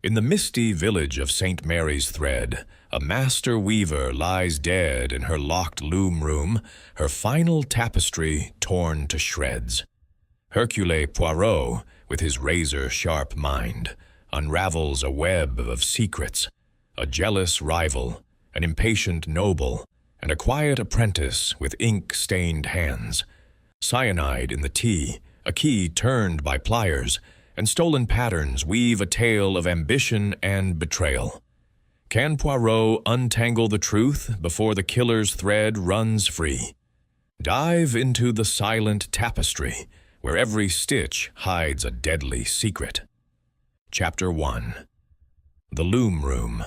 In the misty village of St. Mary's Thread, a master weaver lies dead in her locked loom room, her final tapestry torn to shreds. Hercule Poirot, with his razor-sharp mind, unravels a web of secrets, a jealous rival, an impatient noble, and a quiet apprentice with ink-stained hands. Cyanide in the tea, a key turned by pliers, and stolen patterns weave a tale of ambition and betrayal. Can Poirot untangle the truth before the killer's thread runs free? Dive into the silent tapestry, where every stitch hides a deadly secret. Chapter 1. The Loom Room.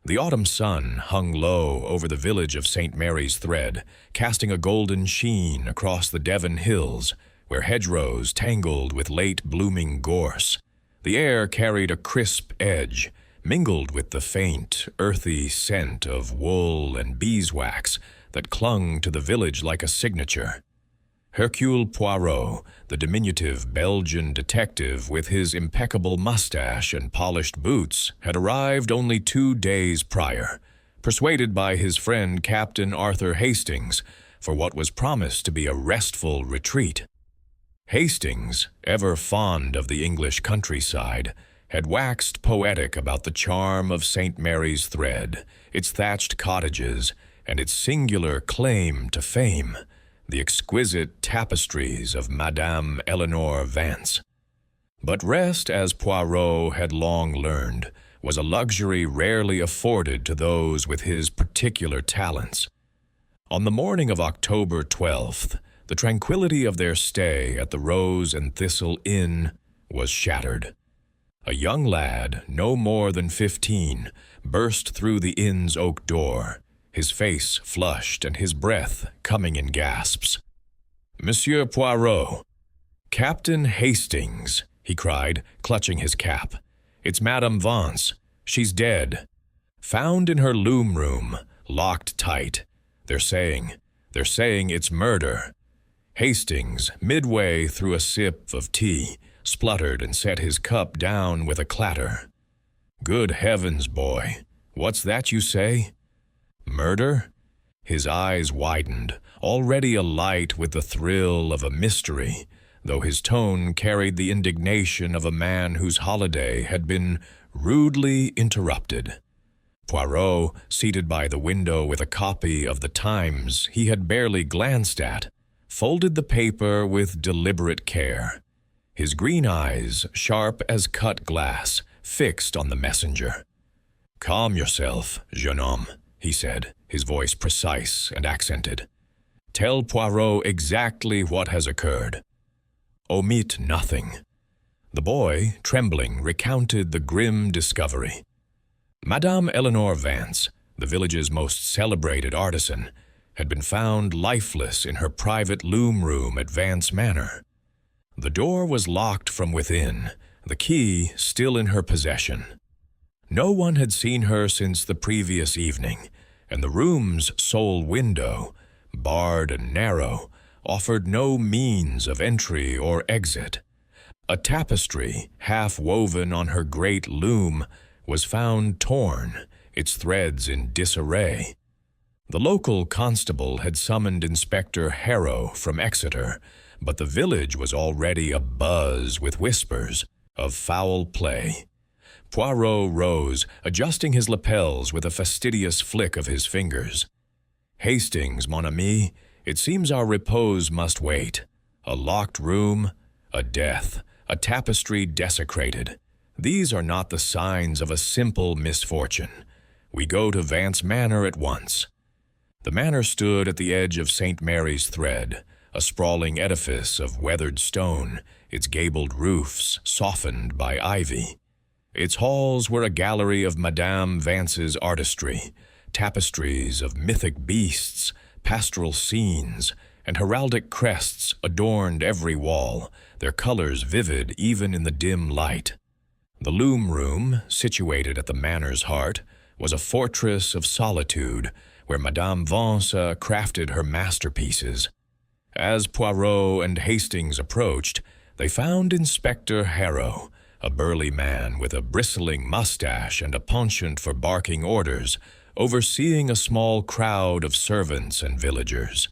The autumn sun hung low over the village of St. Mary's Thread, casting a golden sheen across the Devon hills, where hedgerows tangled with late-blooming gorse. The air carried a crisp edge, mingled with the faint, earthy scent of wool and beeswax that clung to the village like a signature. Hercule Poirot, the diminutive Belgian detective with his impeccable mustache and polished boots, had arrived only 2 days prior, persuaded by his friend Captain Arthur Hastings for what was promised to be a restful retreat. Hastings, ever fond of the English countryside, had waxed poetic about the charm of St. Mary's Thread, its thatched cottages, and its singular claim to fame, the exquisite tapestries of Madame Eleanor Vance. But rest, as Poirot had long learned, was a luxury rarely afforded to those with his particular talents. On the morning of October 12th, the tranquility of their stay at the Rose and Thistle Inn was shattered. A young lad, no more than 15, burst through the inn's oak door, his face flushed and his breath coming in gasps. "Monsieur Poirot!" "Captain Hastings!" he cried, clutching his cap. "It's Madame Vance. She's dead. Found in her loom room, locked tight. They're saying it's murder." Hastings, midway through a sip of tea, spluttered and set his cup down with a clatter. "Good heavens, boy, what's that you say? Murder?" His eyes widened, already alight with the thrill of a mystery, though his tone carried the indignation of a man whose holiday had been rudely interrupted. Poirot, seated by the window with a copy of the Times he had barely glanced at, folded the paper with deliberate care, his green eyes, sharp as cut glass, fixed on the messenger. "Calm yourself, jeune homme," he said, his voice precise and accented. "Tell Poirot exactly what has occurred. Omit nothing." The boy, trembling, recounted the grim discovery. Madame Eleanor Vance, the village's most celebrated artisan, had been found lifeless in her private loom room at Vance Manor. The door was locked from within, the key still in her possession. No one had seen her since the previous evening, and the room's sole window, barred and narrow, offered no means of entry or exit. A tapestry, half woven on her great loom, was found torn, its threads in disarray. The local constable had summoned Inspector Harrow from Exeter, but the village was already abuzz with whispers of foul play. Poirot rose, adjusting his lapels with a fastidious flick of his fingers. "Hastings, mon ami, it seems our repose must wait. A locked room, a death, a tapestry desecrated. These are not the signs of a simple misfortune. We go to Vance Manor at once." The manor stood at the edge of St. Mary's Thread, a sprawling edifice of weathered stone, its gabled roofs softened by ivy. Its halls were a gallery of Madame Vance's artistry, tapestries of mythic beasts, pastoral scenes, and heraldic crests adorned every wall, their colors vivid even in the dim light. The loom room, situated at the manor's heart, was a fortress of solitude, where Madame Vance crafted her masterpieces. As Poirot and Hastings approached, they found Inspector Harrow, a burly man with a bristling mustache and a penchant for barking orders, overseeing a small crowd of servants and villagers.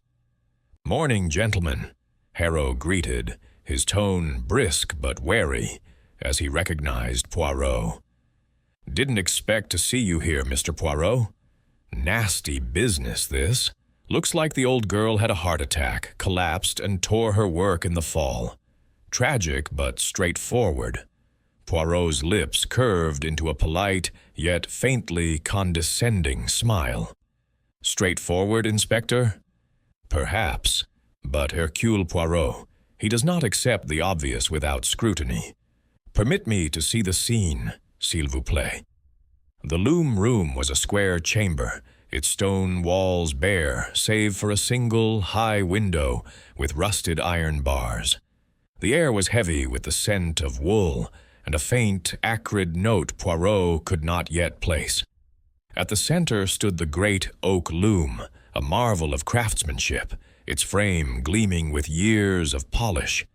"Morning, gentlemen," Harrow greeted, his tone brisk but wary, as he recognized Poirot. "Didn't expect to see you here, Mr. Poirot. Nasty business, this. Looks like the old girl had a heart attack, collapsed, and tore her work in the fall. Tragic, but straightforward." Poirot's lips curved into a polite, yet faintly condescending smile. "Straightforward, Inspector? Perhaps, but Hercule Poirot, he does not accept the obvious without scrutiny. Permit me to see the scene, s'il vous plaît." The loom room was a square chamber, its stone walls bare, save for a single, high window with rusted iron bars. The air was heavy with the scent of wool, and a faint, acrid note Poirot could not yet place. At the center stood the great oak loom, a marvel of craftsmanship, its frame gleaming with years of polish.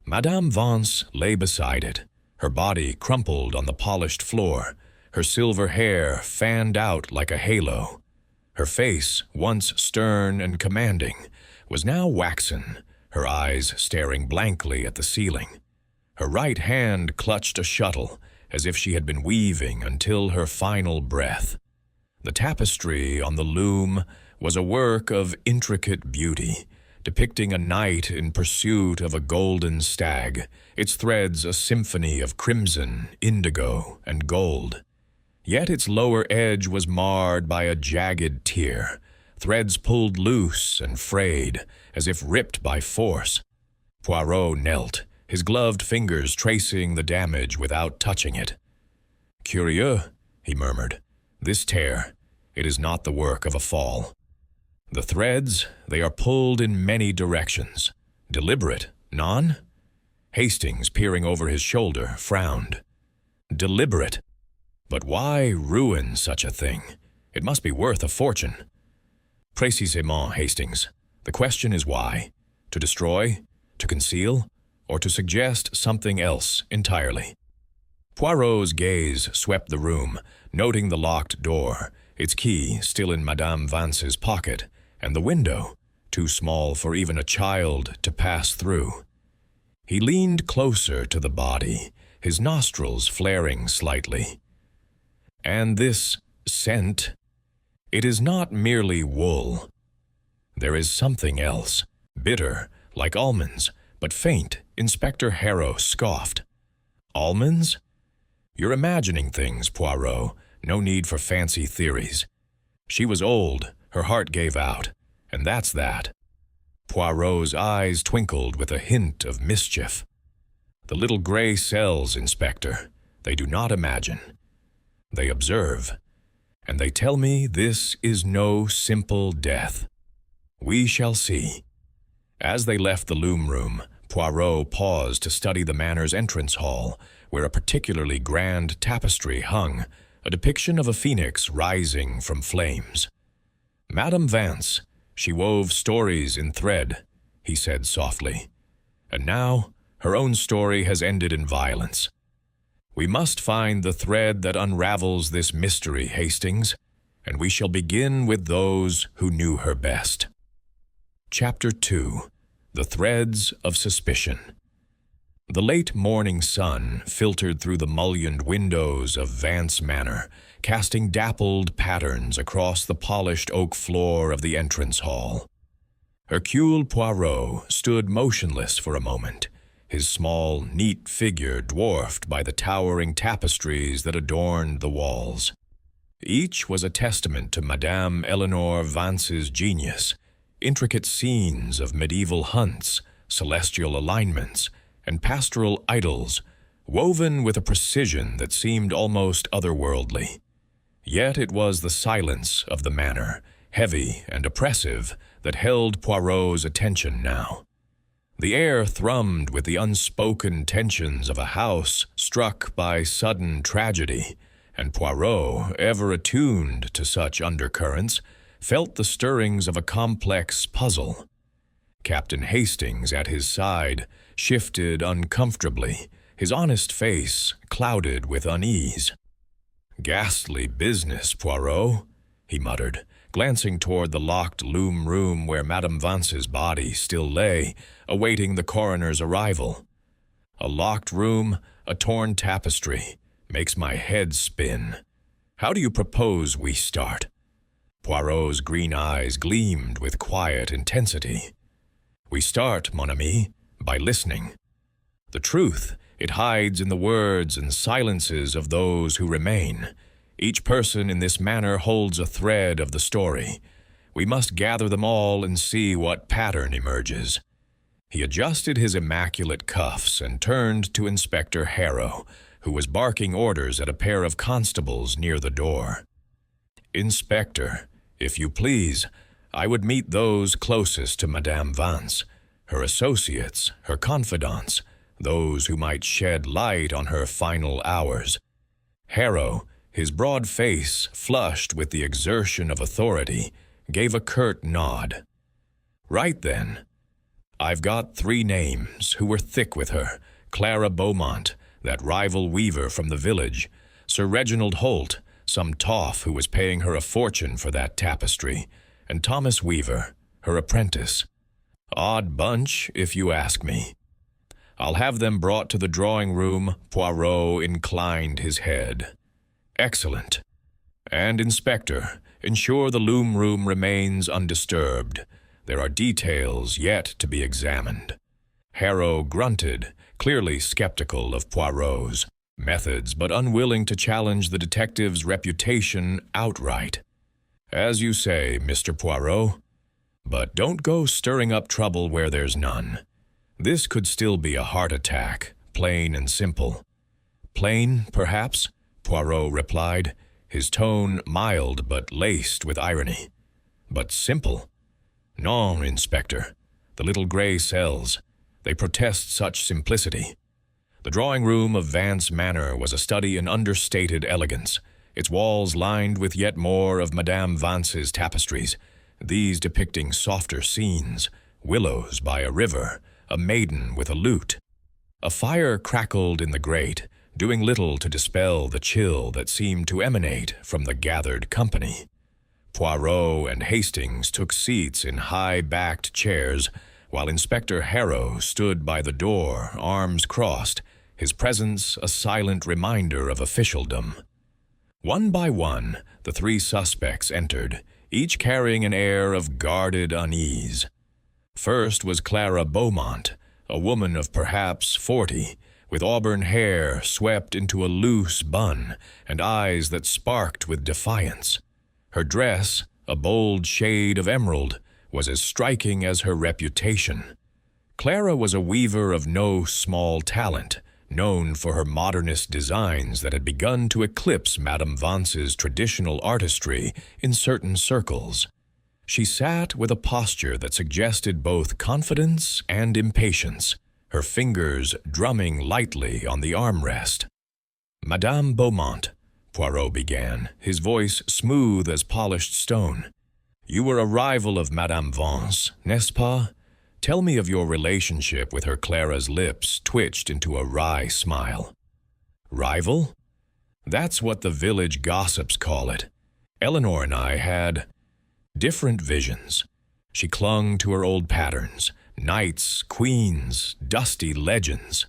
Madame Vance lay beside it, her body crumpled on the polished floor, her silver hair fanned out like a halo. Her face, once stern and commanding, was now waxen, her eyes staring blankly at the ceiling. Her right hand clutched a shuttle, as if she had been weaving until her final breath. The tapestry on the loom was a work of intricate beauty, depicting a knight in pursuit of a golden stag, its threads a symphony of crimson, indigo, and gold. Yet its lower edge was marred by a jagged tear, threads pulled loose and frayed, as if ripped by force. Poirot knelt, his gloved fingers tracing the damage without touching it. "Curieux," he murmured. "This tear, it is not the work of a fall. The threads, they are pulled in many directions. Deliberate, non?" Hastings, peering over his shoulder, frowned. "Deliberate. But why ruin such a thing? It must be worth a fortune." "Précisément, Hastings. The question is why? To destroy? To conceal? Or to suggest something else entirely?" Poirot's gaze swept the room, noting the locked door, its key still in Madame Vance's pocket, and the window, too small for even a child to pass through. He leaned closer to the body, his nostrils flaring slightly. "And this scent, it is not merely wool. There is something else, bitter, like almonds, but faint," Inspector Harrow scoffed. "Almonds? You're imagining things, Poirot. No need for fancy theories. She was old, her heart gave out, and that's that." Poirot's eyes twinkled with a hint of mischief. "The little gray cells, Inspector, they do not imagine. They observe, and they tell me this is no simple death. We shall see." As they left the loom room, Poirot paused to study the manor's entrance hall, where a particularly grand tapestry hung, a depiction of a phoenix rising from flames. "Madame Vance, she wove stories in thread," he said softly. "And now her own story has ended in violence. We must find the thread that unravels this mystery, Hastings, and we shall begin with those who knew her best." Chapter 2. The Threads of Suspicion. The late morning sun filtered through the mullioned windows of Vance Manor, casting dappled patterns across the polished oak floor of the entrance hall. Hercule Poirot stood motionless for a moment, his small, neat figure dwarfed by the towering tapestries that adorned the walls. Each was a testament to Madame Eleanor Vance's genius, intricate scenes of medieval hunts, celestial alignments, and pastoral idyls, woven with a precision that seemed almost otherworldly. Yet it was the silence of the manor, heavy and oppressive, that held Poirot's attention now. The air thrummed with the unspoken tensions of a house struck by sudden tragedy, and Poirot, ever attuned to such undercurrents, felt the stirrings of a complex puzzle. Captain Hastings, at his side, shifted uncomfortably, his honest face clouded with unease. "Ghastly business, Poirot," he muttered, glancing toward the locked loom room where Madame Vance's body still lay, awaiting the coroner's arrival. "A locked room, a torn tapestry, makes my head spin. How do you propose we start?" Poirot's green eyes gleamed with quiet intensity. "We start, mon ami, by listening. The truth, it hides in the words and silences of those who remain. Each person in this manner holds a thread of the story. We must gather them all and see what pattern emerges." He adjusted his immaculate cuffs and turned to Inspector Harrow, who was barking orders at a pair of constables near the door. "Inspector, if you please, I would meet those closest to Madame Vance, her associates, her confidants, those who might shed light on her final hours." Harrow, his broad face flushed with the exertion of authority, gave a curt nod. "Right then. I've got 3 names who were thick with her: Clara Beaumont, that rival weaver from the village; Sir Reginald Holt, some toff who was paying her a fortune for that tapestry; and Thomas Weaver, her apprentice. Odd bunch, if you ask me. I'll have them brought to the drawing-room." Poirot inclined his head. "Excellent. And, Inspector, ensure the loom room remains undisturbed. There are details yet to be examined." Harrow grunted, clearly skeptical of Poirot's methods, but unwilling to challenge the detective's reputation outright. "As you say, Mr. Poirot. But don't go stirring up trouble where there's none. This could still be a heart attack, plain and simple." "Plain, perhaps," Poirot replied, his tone mild but laced with irony. "But simple? Non, Inspector. The little gray cells, they protest such simplicity. The drawing-room of Vance Manor was a study in understated elegance, its walls lined with yet more of Madame Vance's tapestries, these depicting softer scenes: willows by a river, a maiden with a lute. A fire crackled in the grate, doing little to dispel the chill that seemed to emanate from the gathered company. Poirot and Hastings took seats in high-backed chairs, while Inspector Harrow stood by the door, arms crossed, his presence a silent reminder of officialdom. One by one, the 3 suspects entered, each carrying an air of guarded unease. First was Clara Beaumont, a woman of perhaps 40, with auburn hair swept into a loose bun and eyes that sparked with defiance. Her dress, a bold shade of emerald, was as striking as her reputation. Clara was a weaver of no small talent, known for her modernist designs that had begun to eclipse Madame Vance's traditional artistry in certain circles. She sat with a posture that suggested both confidence and impatience, her fingers drumming lightly on the armrest. "Madame Beaumont," Poirot began, his voice smooth as polished stone, "you were a rival of Madame Vance, n'est-ce pas? Tell me of your relationship with her." Clara's lips twitched into a wry smile. "Rival? That's what the village gossips call it. Eleanor and I had different visions. She clung to her old patterns, knights, queens, dusty legends.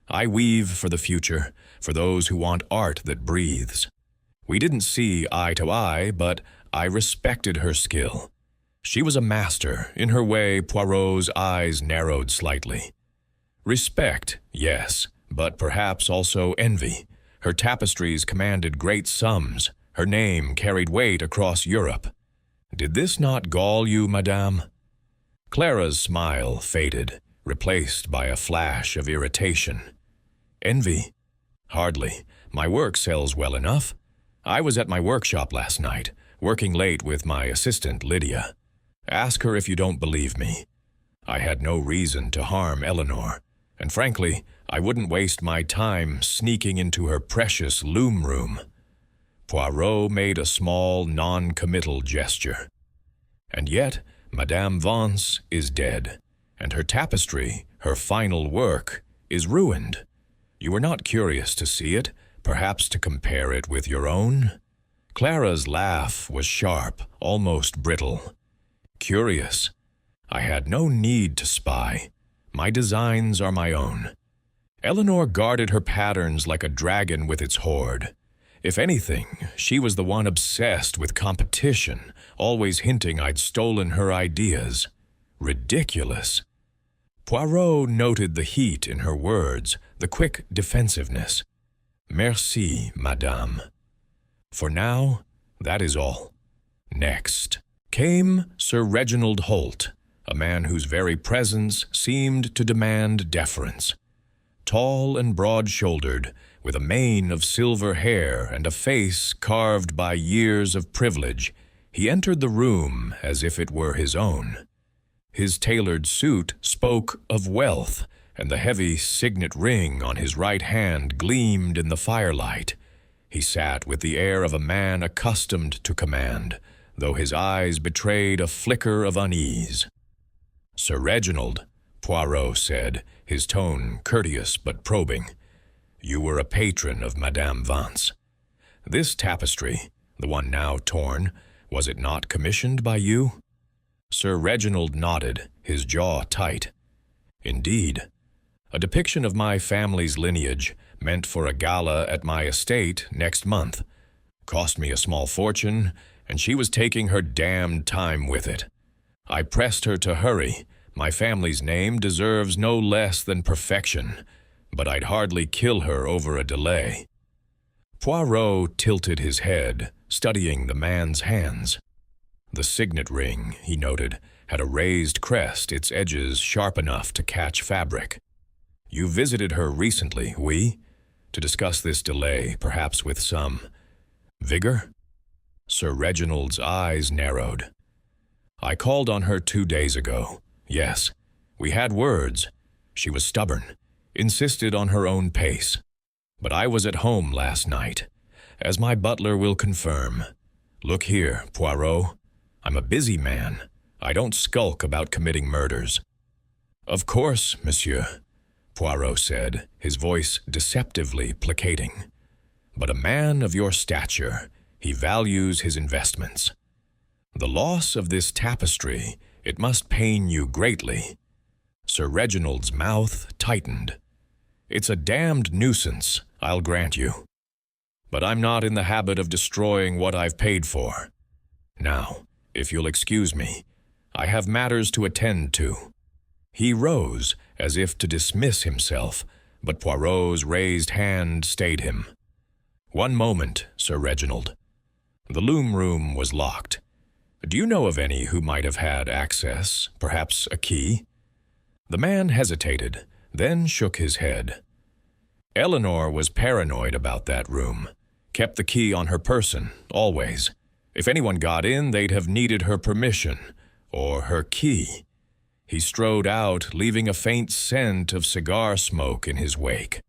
I weave for the future, for those who want art that breathes. We didn't see eye to eye, but I respected her skill. She was a master. In her way, Poirot's eyes narrowed slightly. Respect, yes, but perhaps also envy. Her tapestries commanded great sums. Her name carried weight across Europe. Did this not gall you, madame?" Clara's smile faded, replaced by a flash of irritation. "Envy? Hardly. My work sells well enough. I was at my workshop last night, working late with my assistant, Lydia. Ask her if you don't believe me. I had no reason to harm Eleanor, and frankly, I wouldn't waste my time sneaking into her precious loom room." Poirot made a small, non-committal gesture. "And yet, Madame Vance is dead, and her tapestry, her final work, is ruined. You were not curious to see it, perhaps to compare it with your own? Clara's laugh was sharp, almost brittle. Curious. I had no need to spy. My designs are my own. Eleanor guarded her patterns like a dragon with its hoard. If anything, she was the one obsessed with competition, always hinting I'd stolen her ideas. Ridiculous. Poirot noted the heat in her words, the quick defensiveness. Merci, madame. For now, that is all. Next came Sir Reginald Holt, a man whose very presence seemed to demand deference. Tall and broad-shouldered, with a mane of silver hair and a face carved by years of privilege, he entered the room as if it were his own. His tailored suit spoke of wealth, and the heavy signet ring on his right hand gleamed in the firelight. He sat with the air of a man accustomed to command, though his eyes betrayed a flicker of unease. "Sir Reginald," Poirot said, his tone courteous but probing, "you were a patron of Madame Vance. This tapestry, the one now torn, was it not commissioned by you?" Sir Reginald nodded, his jaw tight. "Indeed. A depiction of my family's lineage, meant for a gala at my estate next month. Cost me a small fortune, and she was taking her damned time with it. I pressed her to hurry. My family's name deserves no less than perfection, but I'd hardly kill her over a delay." Poirot tilted his head, studying the man's hands. The signet ring, he noted, had a raised crest, its edges sharp enough to catch fabric. "You visited her recently, oui? To discuss this delay, perhaps with some vigor?" Sir Reginald's eyes narrowed. "I called on her 2 days ago. Yes, we had words. She was stubborn, insisted on her own pace. But I was at home last night, as my butler will confirm. Look here, Poirot. I'm a busy man. I don't skulk about committing murders." "Of course, monsieur," Poirot said, his voice deceptively placating. "But a man of your stature, he values his investments. The loss of this tapestry, it must pain you greatly." Sir Reginald's mouth tightened. "It's a damned nuisance, I'll grant you. But I'm not in the habit of destroying what I've paid for. Now, if you'll excuse me, I have matters to attend to." He rose, as if to dismiss himself, but Poirot's raised hand stayed him. "One moment, Sir Reginald. The loom room was locked. Do you know of any who might have had access, perhaps a key?" The man hesitated, then shook his head. "Eleanor was paranoid about that room. Kept the key on her person, always. If anyone got in, they'd have needed her permission, or her key." He strode out, leaving a faint scent of cigar smoke in his wake.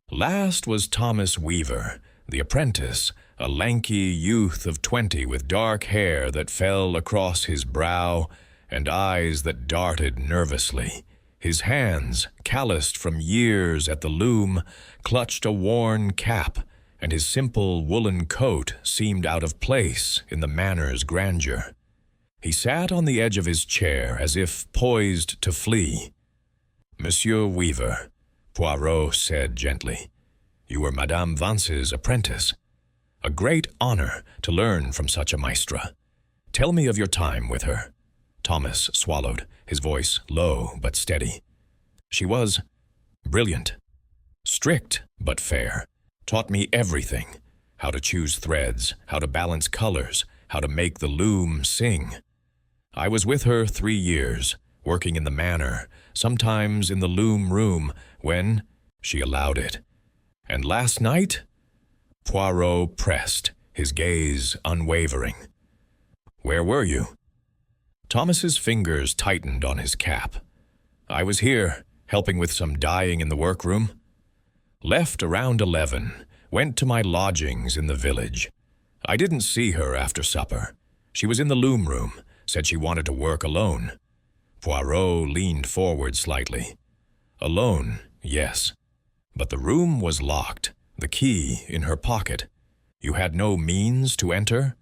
Last was Thomas Weaver, the apprentice, a lanky youth of 20 with dark hair that fell across his brow and eyes that darted nervously. His hands, calloused from years at the loom, clutched a worn cap, and his simple woolen coat seemed out of place in the manor's grandeur. He sat on the edge of his chair as if poised to flee. "Monsieur Weaver," Poirot said gently, "you were Madame Vance's apprentice. A great honor to learn from such a maestra. Tell me of your time with her." Thomas swallowed, his voice low but steady. "She was brilliant, strict but fair, taught me everything, how to choose threads, how to balance colors, how to make the loom sing. I was with her 3 years, working in the manor, sometimes in the loom room, when she allowed it. And last night?" Poirot pressed, his gaze unwavering. "Where were you?" Thomas's fingers tightened on his cap. "I was here, helping with some dyeing in the workroom. Left around 11, went to my lodgings in the village. I didn't see her after supper. She was in the loom room, said she wanted to work alone." Poirot leaned forward slightly. "Alone, yes. But the room was locked, the key in her pocket. You had no means to enter?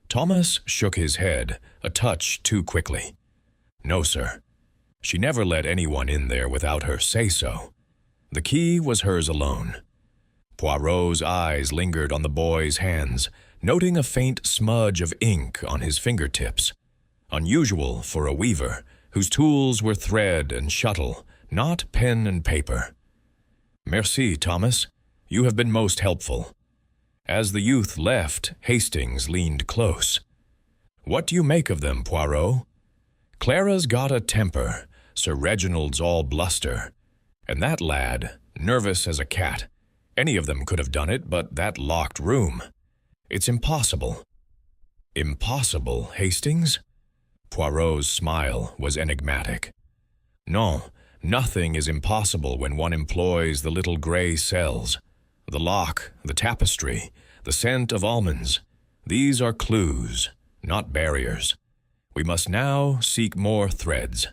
Thomas shook his head, a touch too quickly. No, sir. She never let anyone in there without her say-so. The key was hers alone. Poirot's eyes lingered on the boy's hands, noting a faint smudge of ink on his fingertips. Unusual for a weaver, whose tools were thread and shuttle, not pen and paper. Merci, Thomas. You have been most helpful. As the youth left, Hastings leaned close. What do you make of them, Poirot? Clara's got a temper, Sir Reginald's all bluster. And that lad, nervous as a cat. Any of them could have done it, but that locked room. It's impossible. Impossible, Hastings? Poirot's smile was enigmatic. No, nothing is impossible when one employs the little gray cells. The lock, the tapestry, the scent of almonds. These are clues, not barriers. We must now seek more threads.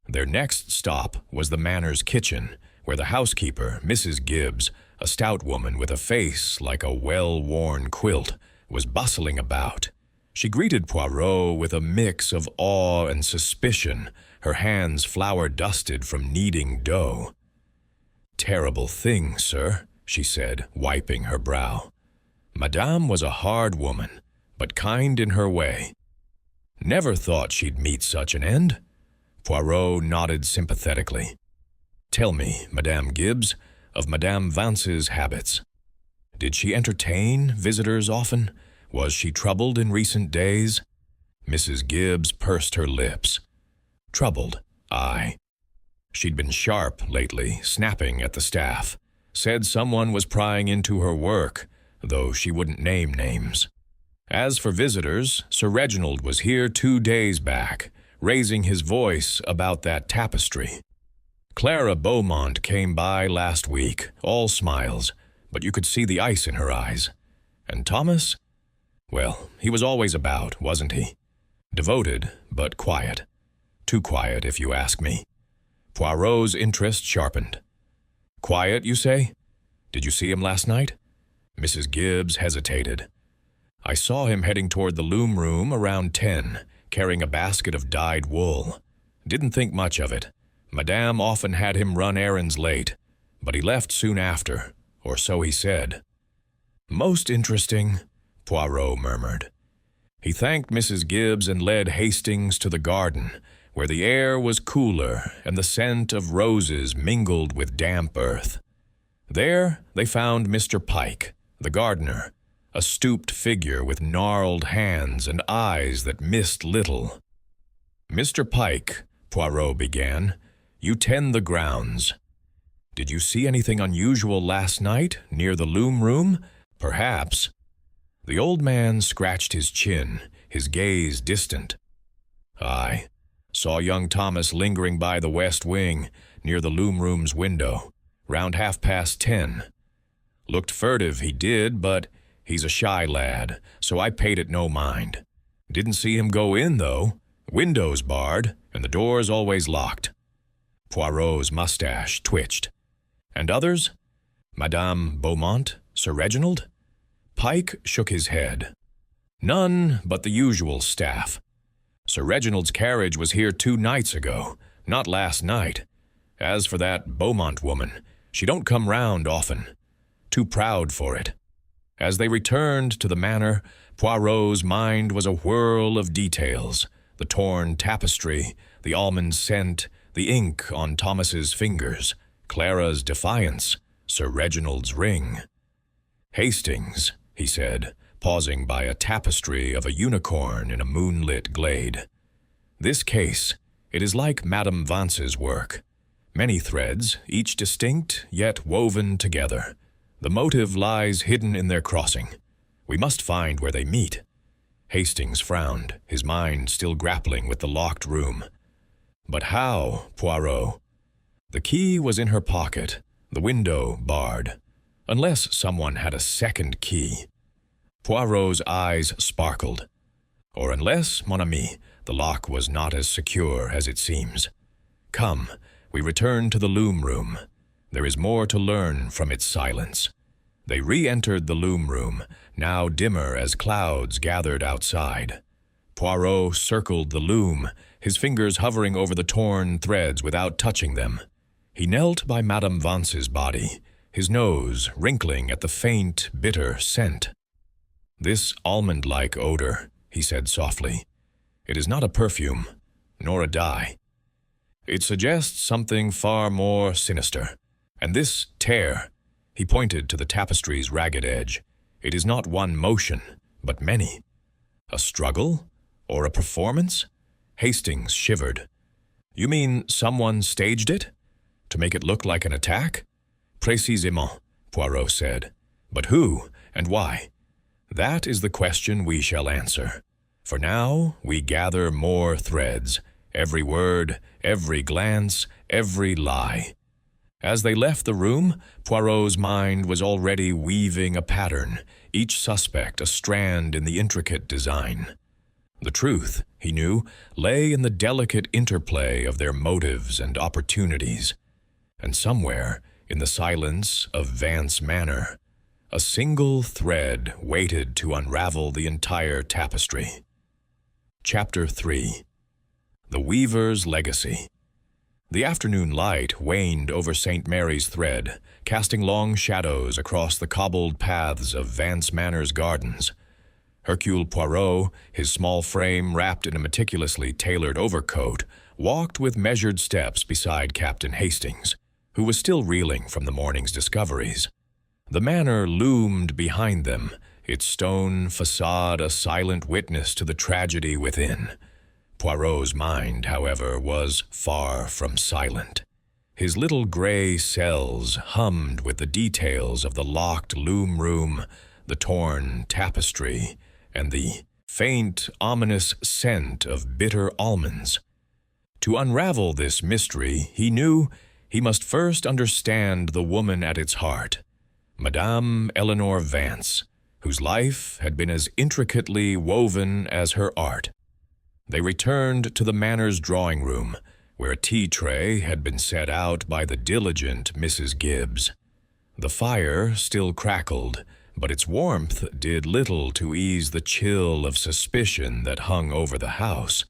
Their next stop was the Manor's kitchen, where the housekeeper, Mrs. Gibbs, a stout woman with a face like a well-worn quilt, was bustling about. She greeted Poirot with a mix of awe and suspicion, her hands flour-dusted from kneading dough. "Terrible thing, sir," she said, wiping her brow. "Madame was a hard woman, but kind in her way. Never thought she'd meet such an end." Poirot nodded sympathetically. "Tell me, Madame Gibbs, of Madame Vance's habits. Did she entertain visitors often? Was she troubled in recent days?" Mrs. Gibbs pursed her lips. "Troubled, aye. She'd been sharp lately, snapping at the staff. Said someone was prying into her work, though she wouldn't name names. As for visitors, Sir Reginald was here 2 days back, raising his voice about that tapestry. Clara Beaumont came by last week, all smiles, but you could see the ice in her eyes. And Thomas? Well, he was always about, wasn't he? Devoted, but quiet. Too quiet, if you ask me." Poirot's interest sharpened. "Quiet, you say? Did you see him last night?" Mrs. Gibbs hesitated. "I saw him heading toward the loom room around 10, carrying a basket of dyed wool. Didn't think much of it. Madame often had him run errands late, but he left soon after, or so he said." "Most interesting," Poirot murmured. He thanked Mrs. Gibbs and led Hastings to the garden, where the air was cooler and the scent of roses mingled with damp earth. There they found Mr. Pike, the gardener, a stooped figure with gnarled hands and eyes that missed little. "Mr. Pike," Poirot began, "you tend the grounds. Did you see anything unusual last night near the loom room? Perhaps." The old man scratched his chin, his gaze distant. "Aye, saw young Thomas lingering by the west wing, near the loom room's window, round 10:30. Looked furtive, he did, but he's a shy lad, so I paid it no mind. Didn't see him go in, though. Windows barred, and the doors always locked." Poirot's mustache twitched. "And others? Madame Beaumont? Sir Reginald?" Pike shook his head. "None but the usual staff. Sir Reginald's carriage was here 2 nights ago, not last night. As for that Beaumont woman, she don't come round often. Too proud for it." As they returned to the manor, Poirot's mind was a whirl of details. The torn tapestry, the almond scent, the ink on Thomas's fingers, Clara's defiance, Sir Reginald's ring. "Hastings," he said, pausing by a tapestry of a unicorn in a moonlit glade. "This case, it is like Madame Vance's work. Many threads, each distinct, yet woven together. The motive lies hidden in their crossing. We must find where they meet." Hastings frowned, his mind still grappling with the locked room. "But how, Poirot?" The key was in her pocket, the window barred. Unless someone had a second key. Poirot's eyes sparkled. "Or unless, mon ami, the lock was not as secure as it seems. Come, we return to the loom room. There is more to learn from its silence. They re-entered the loom room, now dimmer as clouds gathered outside. Poirot circled the loom, his fingers hovering over the torn threads without touching them. He knelt by Madame Vance's body, his nose wrinkling at the faint, bitter scent. "This almond-like odor," he said softly. "It is not a perfume, nor a dye. It suggests something far more sinister. And this tear," he pointed to the tapestry's ragged edge, "it is not one motion, but many. A struggle? Or a performance?" Hastings shivered. "You mean someone staged it? To make it look like an attack?" "Précisément," Poirot said. "But who, and why? That is the question we shall answer. For now, we gather more threads, every word, every glance, every lie." As they left the room, Poirot's mind was already weaving a pattern, each suspect a strand in the intricate design. The truth, he knew, lay in the delicate interplay of their motives and opportunities. And somewhere, in the silence of Vance Manor, a single thread waited to unravel the entire tapestry. Chapter 3. The Weaver's Legacy. The afternoon light waned over St. Mary's thread, casting long shadows across the cobbled paths of Vance Manor's gardens. Hercule Poirot, his small frame wrapped in a meticulously tailored overcoat, walked with measured steps beside Captain Hastings, who was still reeling from the morning's discoveries. The manor loomed behind them, its stone facade a silent witness to the tragedy within. Poirot's mind, however, was far from silent. His little gray cells hummed with the details of the locked loom room, the torn tapestry, and the faint, ominous scent of bitter almonds. To unravel this mystery, he knew he must first understand the woman at its heart, Madame Eleanor Vance, whose life had been as intricately woven as her art. They returned to the manor's drawing room, where a tea tray had been set out by the diligent Mrs. Gibbs. The fire still crackled, but its warmth did little to ease the chill of suspicion that hung over the house.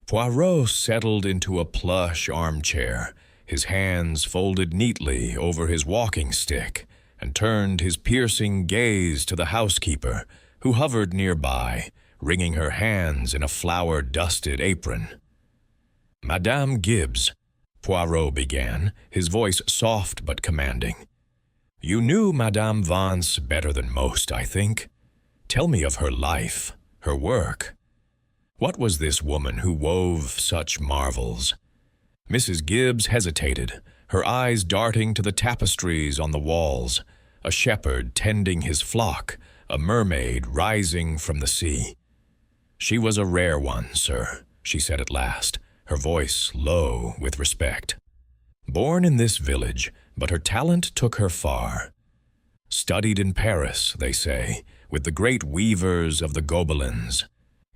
Poirot settled into a plush armchair, his hands folded neatly over his walking stick, and turned his piercing gaze to the housekeeper, who hovered nearby, wringing her hands in a flour-dusted apron. "Madame Gibbs," Poirot began, his voice soft but commanding. "You knew Madame Vance better than most, I think. Tell me of her life, her work. What was this woman who wove such marvels?" Mrs. Gibbs hesitated, her eyes darting to the tapestries on the walls, a shepherd tending his flock, a mermaid rising from the sea. "She was a rare one, sir," she said at last, her voice low with respect. "Born in this village, but her talent took her far. Studied in Paris, they say, with the great weavers of the Gobelins.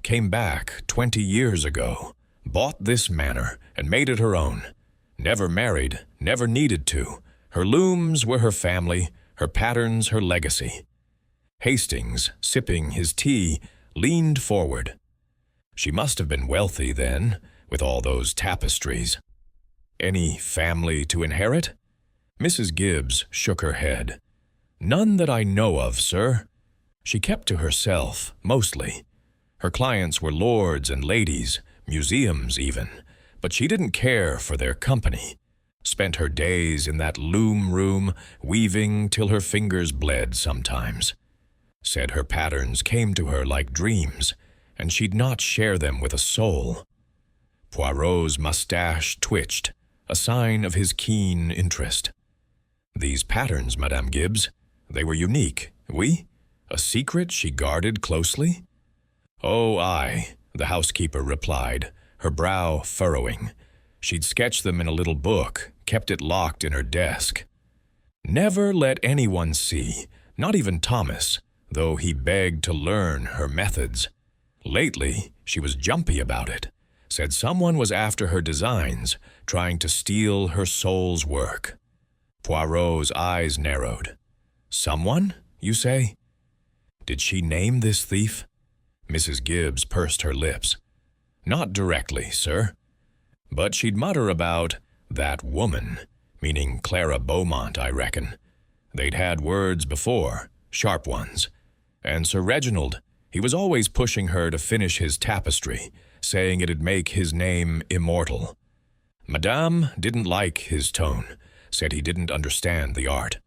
Came back 20 years ago, bought this manor, and made it her own. Never married, never needed to. Her looms were her family, her patterns her legacy." Hastings, sipping his tea, leaned forward. "She must have been wealthy then, with all those tapestries. Any family to inherit?" Mrs. Gibbs shook her head. "None that I know of, sir. She kept to herself, mostly. Her clients were lords and ladies, museums even, but she didn't care for their company. Spent her days in that loom room, weaving till her fingers bled sometimes. Said her patterns came to her like dreams, and she'd not share them with a soul." Poirot's mustache twitched, a sign of his keen interest. "These patterns, Madame Gibbs, they were unique, oui? A secret she guarded closely?" "Oh, aye," the housekeeper replied, her brow furrowing. She'd sketched them in a little book, kept it locked in her desk. Never let anyone see, not even Thomas, though he begged to learn her methods. Lately, she was jumpy about it, said someone was after her designs, trying to steal her soul's work. Poirot's eyes narrowed. Someone, you say? Did she name this thief? Mrs. Gibbs pursed her lips. Not directly, sir. But she'd mutter about that woman, meaning Clara Beaumont, I reckon. They'd had words before, sharp ones. And Sir Reginald, he was always pushing her to finish his tapestry, saying it'd make his name immortal. Madame didn't like his tone, said he didn't understand the art.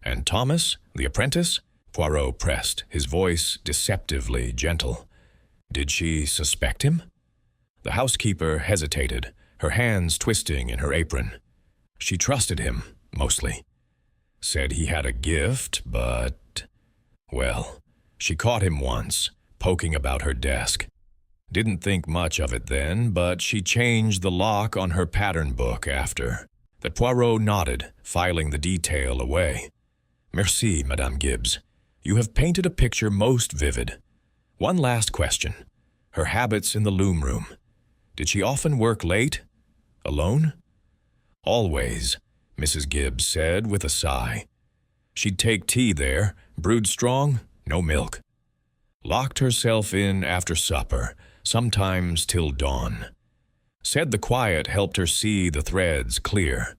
And Thomas, the apprentice? Poirot pressed, his voice deceptively gentle. Did she suspect him? The housekeeper hesitated, her hands twisting in her apron. She trusted him, mostly. Said he had a gift, but... Well, she caught him once, poking about her desk. Didn't think much of it then, but she changed the lock on her pattern book after. That Poirot nodded, filing the detail away. Merci, Madame Gibbs. You have painted a picture most vivid. One last question. Her habits in the loom room. Did she often work late? Alone? Always, Mrs. Gibbs said with a sigh. She'd take tea there, brewed strong, no milk. Locked herself in after supper, sometimes till dawn. Said the quiet helped her see the threads clear.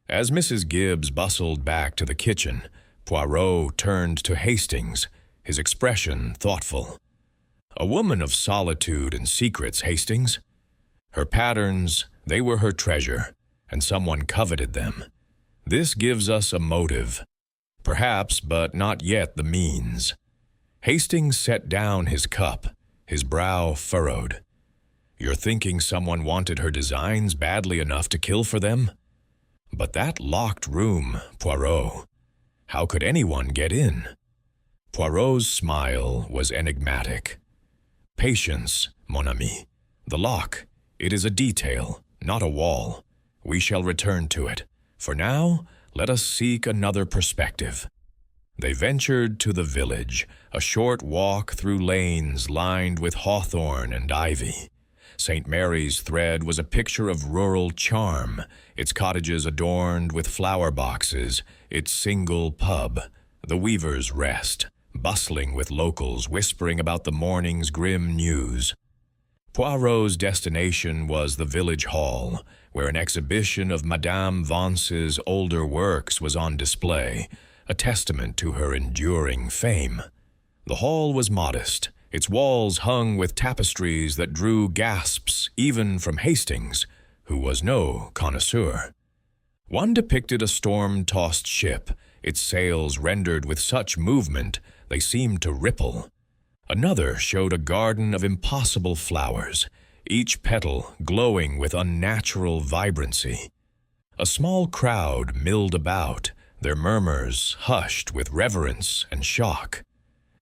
As Mrs. Gibbs bustled back to the kitchen, Poirot turned to Hastings, his expression thoughtful. A woman of solitude and secrets, Hastings. Her patterns, they were her treasure, and someone coveted them. This gives us a motive. Perhaps, but not yet the means. Hastings set down his cup, his brow furrowed. You're thinking someone wanted her designs badly enough to kill for them? But that locked room, Poirot. How could anyone get in? Poirot's smile was enigmatic. Patience, mon ami. The lock, it is a detail, not a wall. We shall return to it. For now, let us seek another perspective. They ventured to the village, a short walk through lanes lined with hawthorn and ivy. St. Mary's Thread was a picture of rural charm, its cottages adorned with flower boxes, its single pub, the Weaver's Rest, bustling with locals whispering about the morning's grim news. Poirot's destination was the village hall, where an exhibition of Madame Vance's older works was on display, a testament to her enduring fame. The hall was modest, its walls hung with tapestries that drew gasps even from Hastings, who was no connoisseur. One depicted a storm-tossed ship, its sails rendered with such movement they seemed to ripple. Another showed a garden of impossible flowers, each petal glowing with unnatural vibrancy. A small crowd milled about, their murmurs hushed with reverence and shock.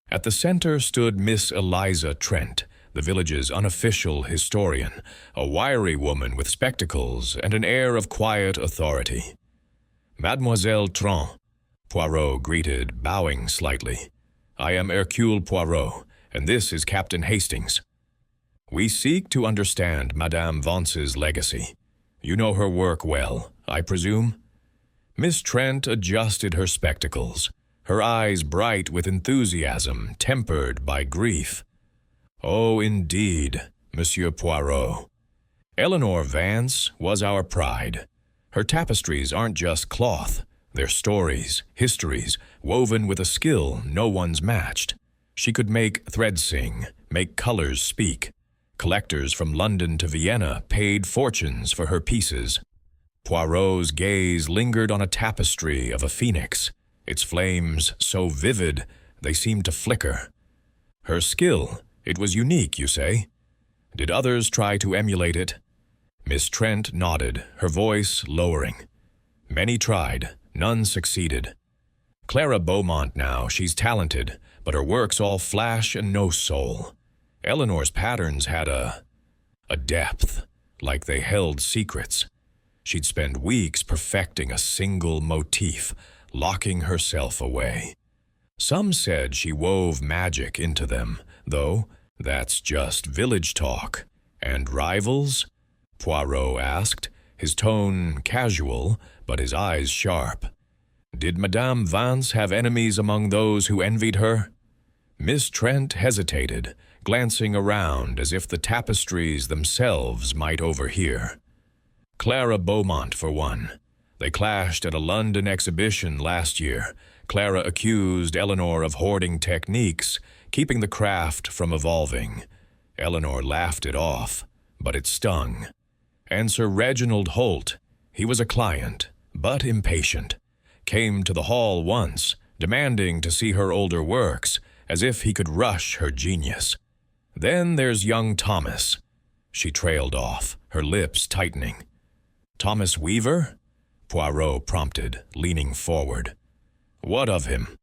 At the center stood Miss Eliza Trent, the village's unofficial historian, a wiry woman with spectacles and an air of quiet authority. Mademoiselle Trent, Poirot greeted, bowing slightly. I am Hercule Poirot, and this is Captain Hastings. We seek to understand Madame Vance's legacy. You know her work well, I presume? Miss Trent adjusted her spectacles, her eyes bright with enthusiasm tempered by grief. Oh, indeed, Monsieur Poirot. Eleanor Vance was our pride. Her tapestries aren't just cloth. They're stories, histories, woven with a skill no one's matched. She could make threads sing, make colors speak. Collectors from London to Vienna paid fortunes for her pieces. Poirot's gaze lingered on a tapestry of a phoenix, its flames so vivid they seemed to flicker. Her skill, it was unique, you say? Did others try to emulate it? Miss Trent nodded, her voice lowering. Many tried, none succeeded. Clara Beaumont now, she's talented, but her work's all flash and no soul. Eleanor's patterns had a depth, like they held secrets. She'd spend weeks perfecting a single motif, locking herself away. Some said she wove magic into them, though that's just village talk. And rivals? Poirot asked, his tone casual, but his eyes sharp. Did Madame Vance have enemies among those who envied her? Miss Trent hesitated, glancing around as if the tapestries themselves might overhear. Clara Beaumont, for one. They clashed at a London exhibition last year. Clara accused Eleanor of hoarding techniques, keeping the craft from evolving. Eleanor laughed it off, but it stung. And Sir Reginald Holt, he was a client, but impatient, came to the hall once, demanding to see her older works, as if he could rush her genius. Then there's young Thomas. She trailed off, her lips tightening. Thomas Weaver? Poirot prompted, leaning forward. What of him?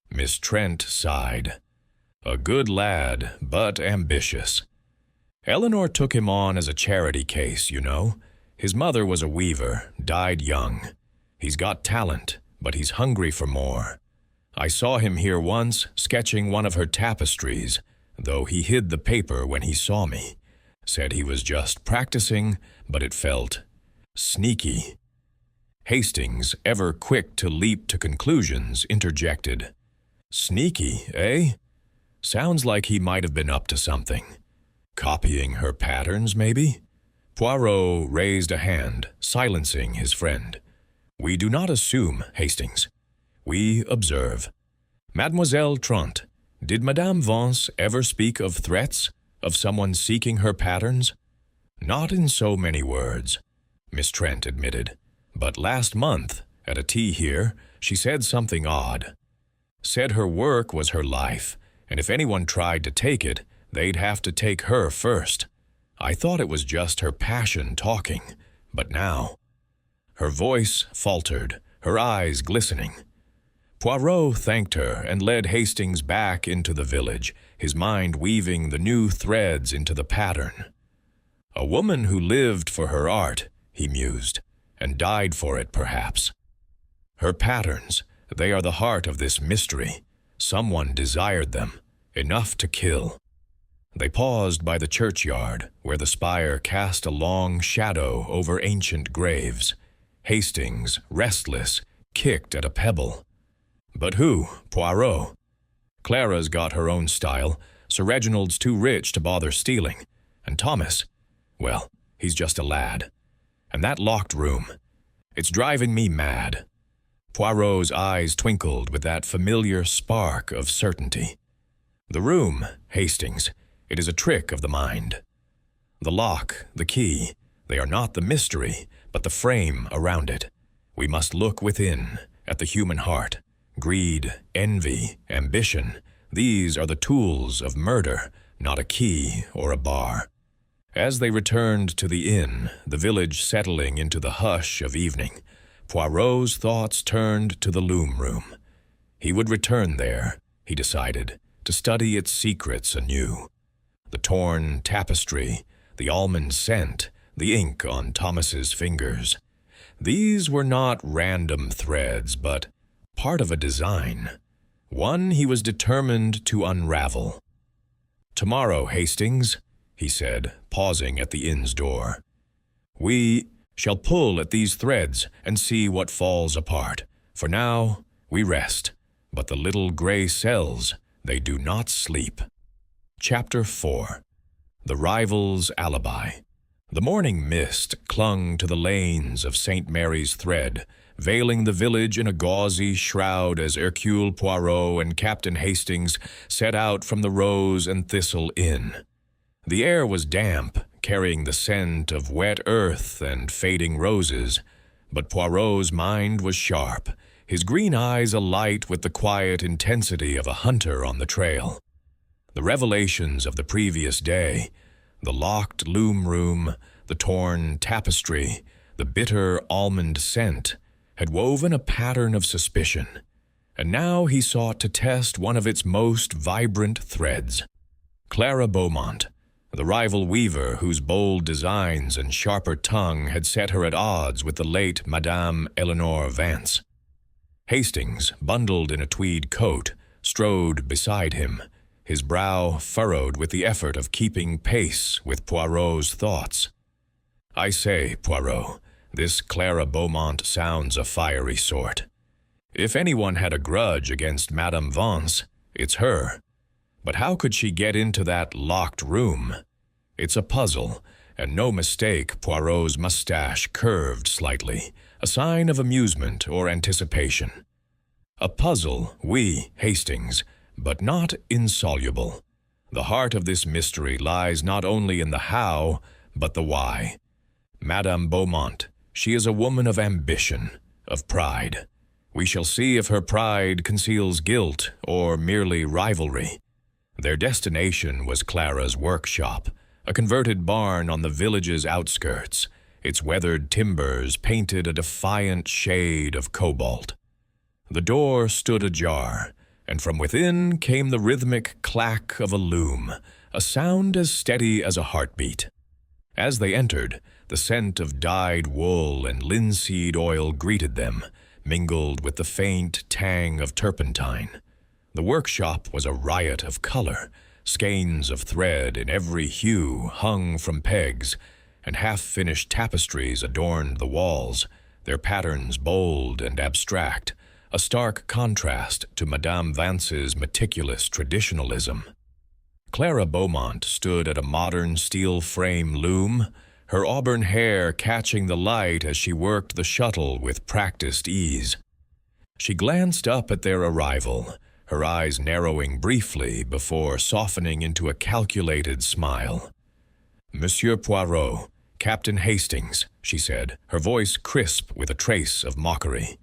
Miss Trent sighed. A good lad, but ambitious. Eleanor took him on as a charity case, you know. His mother was a weaver, died young. He's got talent, but he's hungry for more. I saw him here once, sketching one of her tapestries, though he hid the paper when he saw me. Said he was just practicing, but it felt sneaky. Hastings, ever quick to leap to conclusions, interjected. Sneaky, eh? Sounds like he might have been up to something. Copying her patterns, maybe? Poirot raised a hand, silencing his friend. We do not assume, Hastings. We observe. Mademoiselle Trent, did Madame Vance ever speak of threats, of someone seeking her patterns? Not in so many words, Miss Trent admitted. But last month, at a tea here, she said something odd. Said her work was her life, and if anyone tried to take it, they'd have to take her first. I thought it was just her passion talking, but now... Her voice faltered, her eyes glistening. Poirot thanked her and led Hastings back into the village, his mind weaving the new threads into the pattern. A woman who lived for her art, he mused, and died for it, perhaps. Her patterns, they are the heart of this mystery. Someone desired them, enough to kill. They paused by the churchyard, where the spire cast a long shadow over ancient graves. Hastings, restless, kicked at a pebble. But who? Poirot. Clara's got her own style. Sir Reginald's too rich to bother stealing. And Thomas, well, he's just a lad. And that locked room, it's driving me mad. Poirot's eyes twinkled with that familiar spark of certainty. The room, Hastings, it is a trick of the mind. The lock, the key, they are not the mystery, but the frame around it. We must look within, at the human heart. Greed, envy, ambition, these are the tools of murder, not a key or a bar. As they returned to the inn, the village settling into the hush of evening, Poirot's thoughts turned to the loom room. He would return there, he decided, to study its secrets anew. The torn tapestry, the almond scent, the ink on Thomas's fingers. These were not random threads, but part of a design. One he was determined to unravel. Tomorrow, Hastings, he said, pausing at the inn's door. We shall pull at these threads and see what falls apart. For now, we rest, but the little gray cells, they do not sleep. Chapter 4. The Rival's Alibi. The morning mist clung to the lanes of St. Mary's Thread, veiling the village in a gauzy shroud as Hercule Poirot and Captain Hastings set out from the Rose and Thistle Inn. The air was damp, carrying the scent of wet earth and fading roses, but Poirot's mind was sharp, his green eyes alight with the quiet intensity of a hunter on the trail. The revelations of the previous day, the locked loom room, the torn tapestry, the bitter almond scent, had woven a pattern of suspicion, and now he sought to test one of its most vibrant threads. Clara Beaumont, the rival weaver whose bold designs and sharper tongue had set her at odds with the late Madame Eleanor Vance. Hastings, bundled in a tweed coat, strode beside him, his brow furrowed with the effort of keeping pace with Poirot's thoughts. I say, Poirot, This Clara Beaumont sounds a fiery sort. If anyone had a grudge against Madame Vance, it's her. But how could she get into that locked room? It's a puzzle, and no mistake Poirot's mustache curved slightly, a sign of amusement or anticipation. A puzzle, oui, Hastings, but not insoluble. The heart of this mystery lies not only in the how, but the why. Madame Beaumont, she is a woman of ambition, of pride. We shall see if her pride conceals guilt or merely rivalry. Their destination was Clara's workshop, a converted barn on the village's outskirts, its weathered timbers painted a defiant shade of cobalt. The door stood ajar, and from within came the rhythmic clack of a loom, a sound as steady as a heartbeat. As they entered, the scent of dyed wool and linseed oil greeted them, mingled with the faint tang of turpentine. The workshop was a riot of color. Skeins of thread in every hue hung from pegs, and half-finished tapestries adorned the walls, their patterns bold and abstract, a stark contrast to Madame Vance's meticulous traditionalism. Clara Beaumont stood at a modern steel-frame loom, her auburn hair catching the light as she worked the shuttle with practiced ease. She glanced up at their arrival, her eyes narrowing briefly before softening into a calculated smile. "Monsieur Poirot, Captain Hastings," she said, her voice crisp with a trace of mockery.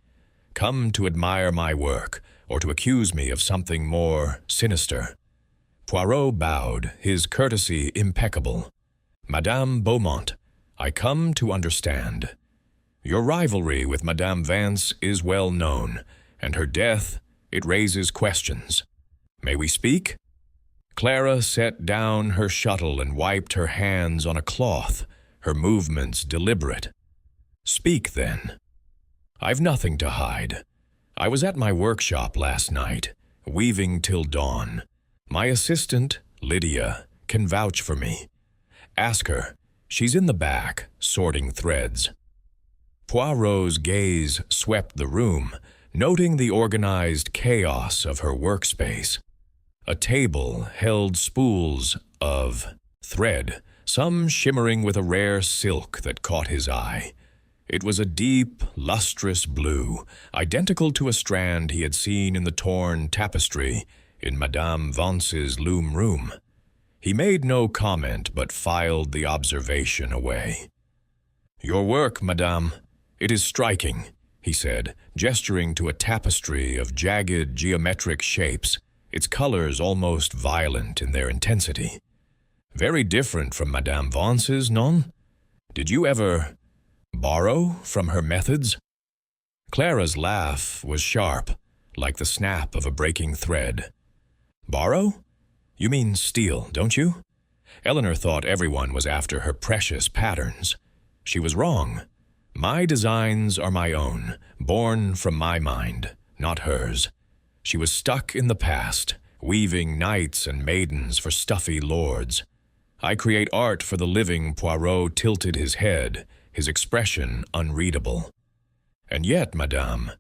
"Come to admire my work, or to accuse me of something more sinister." Poirot bowed, his courtesy impeccable. "Madame Beaumont, I come to understand. Your rivalry with Madame Vance is well known, and her death, it raises questions. May we speak?" Clara set down her shuttle and wiped her hands on a cloth, her movements deliberate. "Speak, then." "I've nothing to hide. I was at my workshop last night, weaving till dawn. My assistant, Lydia, can vouch for me. Ask her. She's in the back, sorting threads." Poirot's gaze swept the room, noting the organized chaos of her workspace. A table held spools of thread, some shimmering with a rare silk that caught his eye. It was a deep, lustrous blue, identical to a strand he had seen in the Torn Tapestry in Madame Vance's loom room. He made no comment but filed the observation away. "Your work, madame, it is striking," he said, gesturing to a tapestry of jagged geometric shapes, its colors almost violent in their intensity. "Very different from Madame Vance's, non? Did you ever borrow from her methods?" Clara's laugh was sharp, like the snap of a breaking thread. "Borrow? You mean steal, don't you?" Eleanor thought everyone was after her precious patterns. She was wrong. My designs are my own, born from my mind, not hers. She was stuck in the past, weaving knights and maidens for stuffy lords. I create art for the living. Poirot tilted his head, his expression unreadable. "And yet, madame,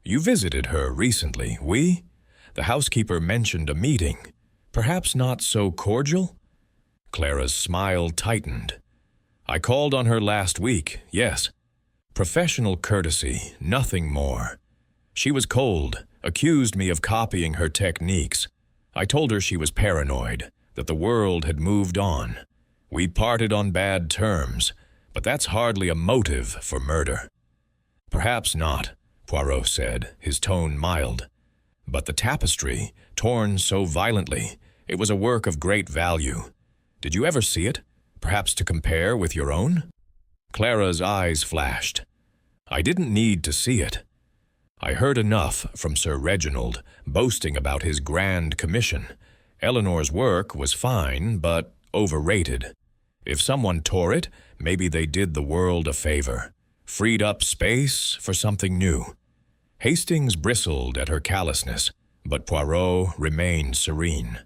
you visited her recently, oui? The housekeeper mentioned a meeting. Perhaps not so cordial?" Clara's smile tightened. "I called on her last week, yes. Professional courtesy, nothing more. She was cold, accused me of copying her techniques. I told her she was paranoid, that the world had moved on. We parted on bad terms, but that's hardly a motive for murder." "Perhaps not," Poirot said, his tone mild. "But the tapestry, torn so violently, it was a work of great value. Did you ever see it? Perhaps to compare with your own?" Clara's eyes flashed. "I didn't need to see it. I heard enough from Sir Reginald, boasting about his grand commission. Eleanor's work was fine, but overrated. If someone tore it, maybe they did the world a favor, freed up space for something new." Hastings bristled at her callousness, but Poirot remained serene.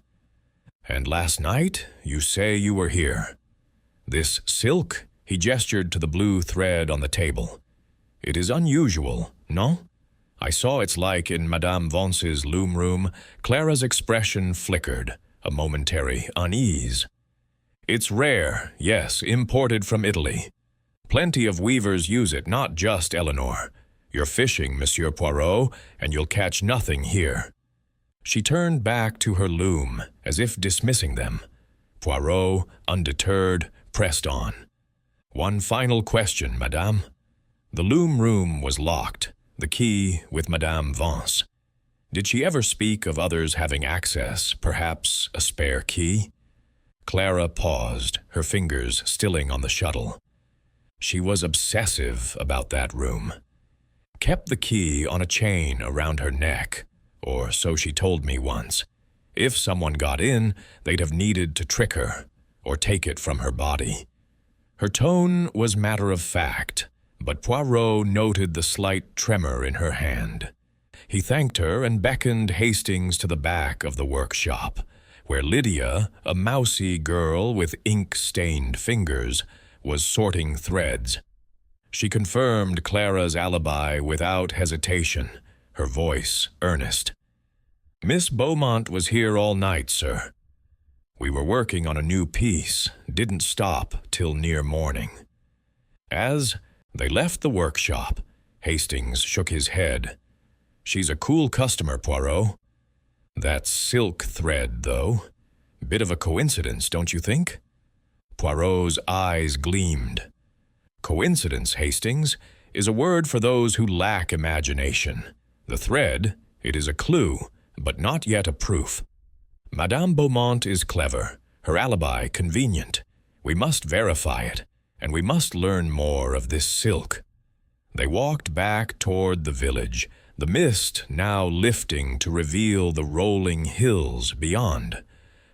"And last night, you say you were here. This silk," He gestured to the blue thread on the table. "It is unusual, no?" I saw its like in Madame Vance's loom room. Clara's expression flickered, a momentary unease. "It's rare, yes, imported from Italy. Plenty of weavers use it, not just Eleanor. You're fishing, Monsieur Poirot, and you'll catch nothing here." She turned back to her loom, as if dismissing them. Poirot, undeterred, pressed on. "One final question, madame." The loom room was locked, the key with Madame Vance. Did she ever speak of others having access, perhaps a spare key? Clara paused, her fingers stilling on the shuttle. She was obsessive about that room. Kept the key on a chain around her neck, or so she told me once. If someone got in, they'd have needed to trick her, or take it from her body. Her tone was matter-of-fact, but Poirot noted the slight tremor in her hand. He thanked her and beckoned Hastings to the back of the workshop, where Lydia, a mousy girl with ink-stained fingers, was sorting threads. She confirmed Clara's alibi without hesitation, her voice earnest. "Miss Beaumont was here all night, sir. We were working on a new piece, didn't stop till near morning." As they left the workshop, Hastings shook his head. "She's a cool customer, Poirot. That silk thread, though. Bit of a coincidence, don't you think?" Poirot's eyes gleamed. "Coincidence, Hastings, is a word for those who lack imagination. The thread, it is a clue, but not yet a proof. Madame Beaumont is clever, her alibi convenient. We must verify it, and we must learn more of this silk." They walked back toward the village, the mist now lifting to reveal the rolling hills beyond.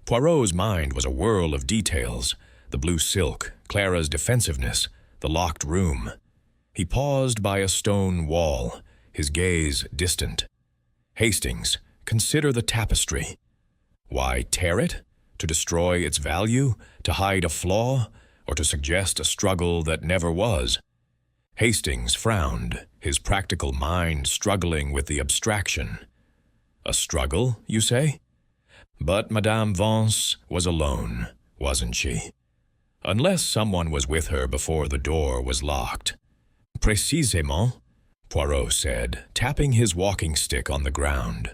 Poirot's mind was a whirl of details, the blue silk, Clara's defensiveness, the locked room. He paused by a stone wall, his gaze distant. "Hastings, consider the tapestry. Why tear it? To destroy its value? To hide a flaw? Or to suggest a struggle that never was?" Hastings frowned, his practical mind struggling with the abstraction. "A struggle, you say?" But Madame Vance was alone, wasn't she? Unless someone was with her before the door was locked. "Précisément," Poirot said, tapping his walking stick on the ground.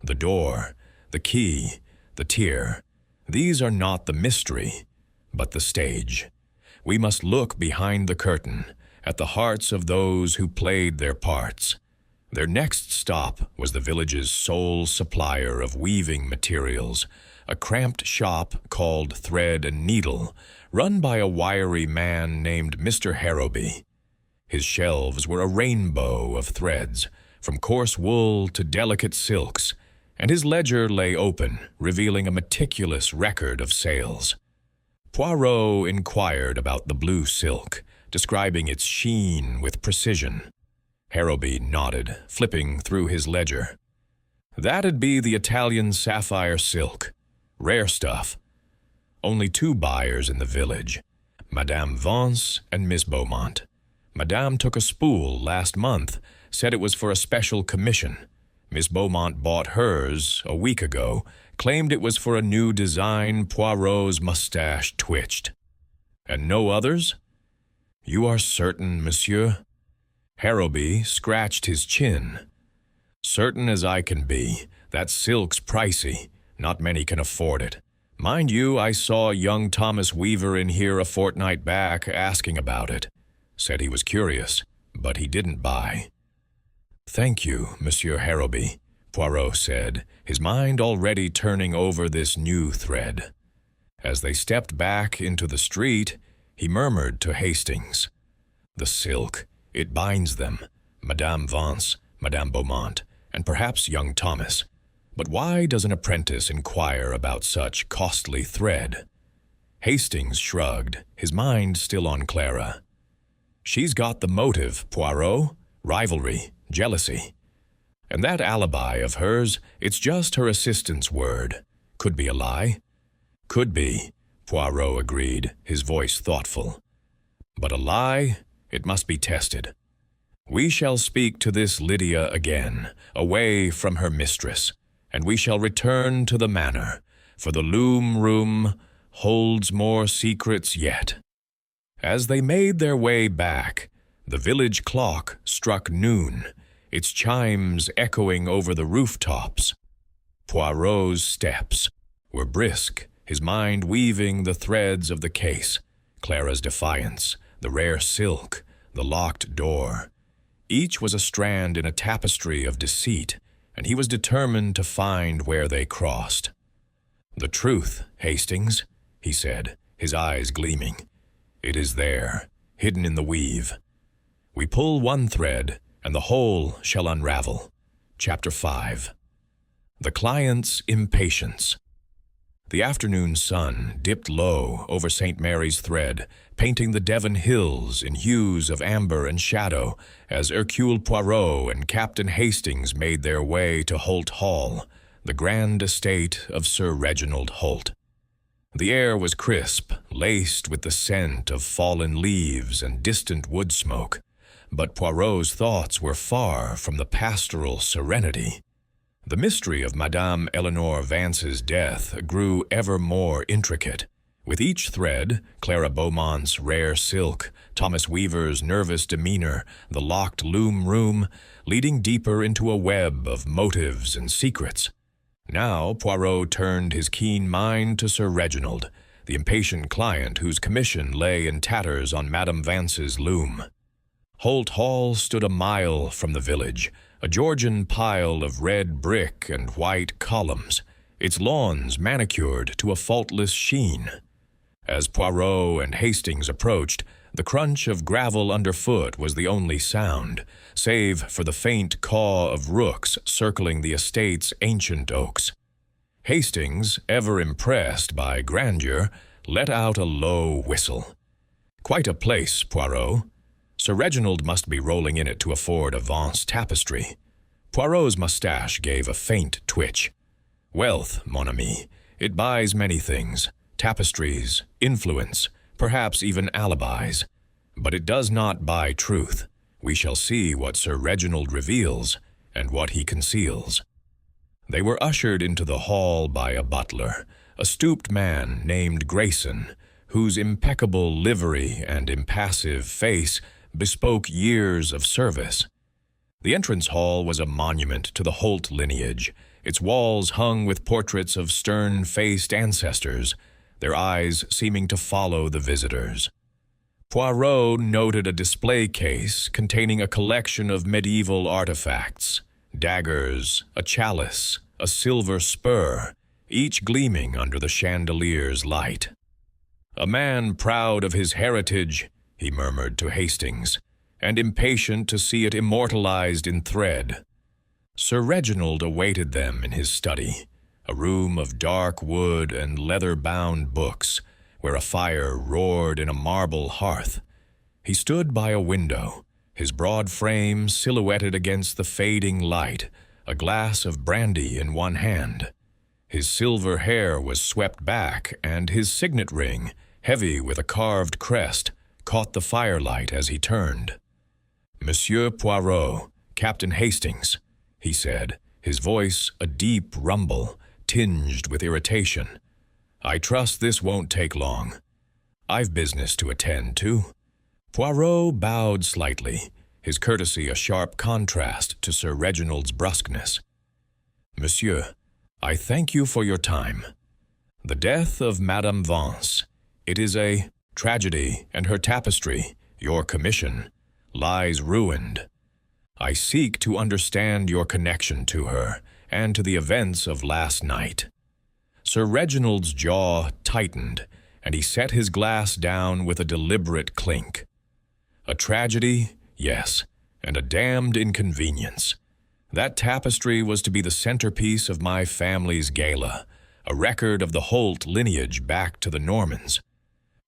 "The door, the key, the tier, these are not the mystery, but the stage. We must look behind the curtain, at the hearts of those who played their parts. Their next stop was the village's sole supplier of weaving materials, a cramped shop called Thread and Needle, run by a wiry man named Mr. Harrowby. His shelves were a rainbow of threads, from coarse wool to delicate silks, and his ledger lay open, revealing a meticulous record of sales. Poirot inquired about the blue silk, describing its sheen with precision. Harrowby nodded, flipping through his ledger. "That'd be the Italian sapphire silk. Rare stuff. Only 2 buyers in the village, Madame Vance and Miss Beaumont. Madame took a spool last month, said it was for a special commission. Miss Beaumont bought hers a week ago, claimed it was for a new design." Poirot's mustache twitched. "And no others?" "You are certain, monsieur?" Harrowby scratched his chin. "Certain as I can be. That silk's pricey. Not many can afford it. Mind you, I saw young Thomas Weaver in here a fortnight back asking about it. Said he was curious, but he didn't buy." "Thank you, Monsieur Harrowby," Poirot said, his mind already turning over this new thread. As they stepped back into the street, he murmured to Hastings, "The silk, it binds them, Madame Vance, Madame Beaumont, and perhaps young Thomas. But why does an apprentice inquire about such costly thread?" Hastings shrugged, his mind still on Clara. "She's got the motive, Poirot. Rivalry, jealousy. And that alibi of hers, it's just her assistant's word. Could be a lie." "Could be," Poirot agreed, his voice thoughtful. But a lie, it must be tested. We shall speak to this Lydia again, away from her mistress, and we shall return to the manor, for the loom room holds more secrets yet. As they made their way back, the village clock struck noon, its chimes echoing over the rooftops. Poirot's steps were brisk, his mind weaving the threads of the case, Clara's defiance, the rare silk, the locked door. Each was a strand in a tapestry of deceit, and he was determined to find where they crossed. "The truth, Hastings," he said, his eyes gleaming. "It is there, hidden in the weave. We pull one thread, and the whole shall unravel." Chapter 5. The Client's Impatience. The afternoon sun dipped low over St. Mary's thread, painting the Devon hills in hues of amber and shadow as Hercule Poirot and Captain Hastings made their way to Holt Hall, the grand estate of Sir Reginald Holt. The air was crisp, laced with the scent of fallen leaves and distant wood smoke, but Poirot's thoughts were far from the pastoral serenity. The mystery of Madame Eleanor Vance's death grew ever more intricate. With each thread, Clara Beaumont's rare silk, Thomas Weaver's nervous demeanor, the locked loom room, leading deeper into a web of motives and secrets. Now Poirot turned his keen mind to Sir Reginald, the impatient client whose commission lay in tatters on Madame Vance's loom. Holt Hall stood a mile from the village, a Georgian pile of red brick and white columns, its lawns manicured to a faultless sheen. As Poirot and Hastings approached, the crunch of gravel underfoot was the only sound, save for the faint caw of rooks circling the estate's ancient oaks. Hastings, ever impressed by grandeur, let out a low whistle. "Quite a place, Poirot. Sir Reginald must be rolling in it to afford a Vance tapestry." Poirot's moustache gave a faint twitch. "Wealth, mon ami, it buys many things, tapestries, influence, perhaps even alibis. But it does not buy truth. We shall see what Sir Reginald reveals and what he conceals." They were ushered into the hall by a butler, a stooped man named Grayson, whose impeccable livery and impassive face bespoke years of service. The entrance hall was a monument to the Holt lineage, its walls hung with portraits of stern-faced ancestors, their eyes seeming to follow the visitors. Poirot noted a display case containing a collection of medieval artifacts, daggers, a chalice, a silver spur, each gleaming under the chandelier's light. "A man proud of his heritage," he murmured to Hastings, "and impatient to see it immortalized in thread." Sir Reginald awaited them in his study, a room of dark wood and leather-bound books, where a fire roared in a marble hearth. He stood by a window, his broad frame silhouetted against the fading light, a glass of brandy in one hand. His silver hair was swept back, and his signet ring, heavy with a carved crest, caught the firelight as he turned. "Monsieur Poirot, Captain Hastings," he said, his voice a deep rumble, tinged with irritation. "I trust this won't take long. I've business to attend to." Poirot bowed slightly, his courtesy a sharp contrast to Sir Reginald's brusqueness. "Monsieur, I thank you for your time. The death of Madame Vance, it is a tragedy, and her tapestry, your commission, lies ruined. I seek to understand your connection to her and to the events of last night." Sir Reginald's jaw tightened, and he set his glass down with a deliberate clink. "A tragedy, yes, and a damned inconvenience. That tapestry was to be the centerpiece of my family's gala, a record of the Holt lineage back to the Normans.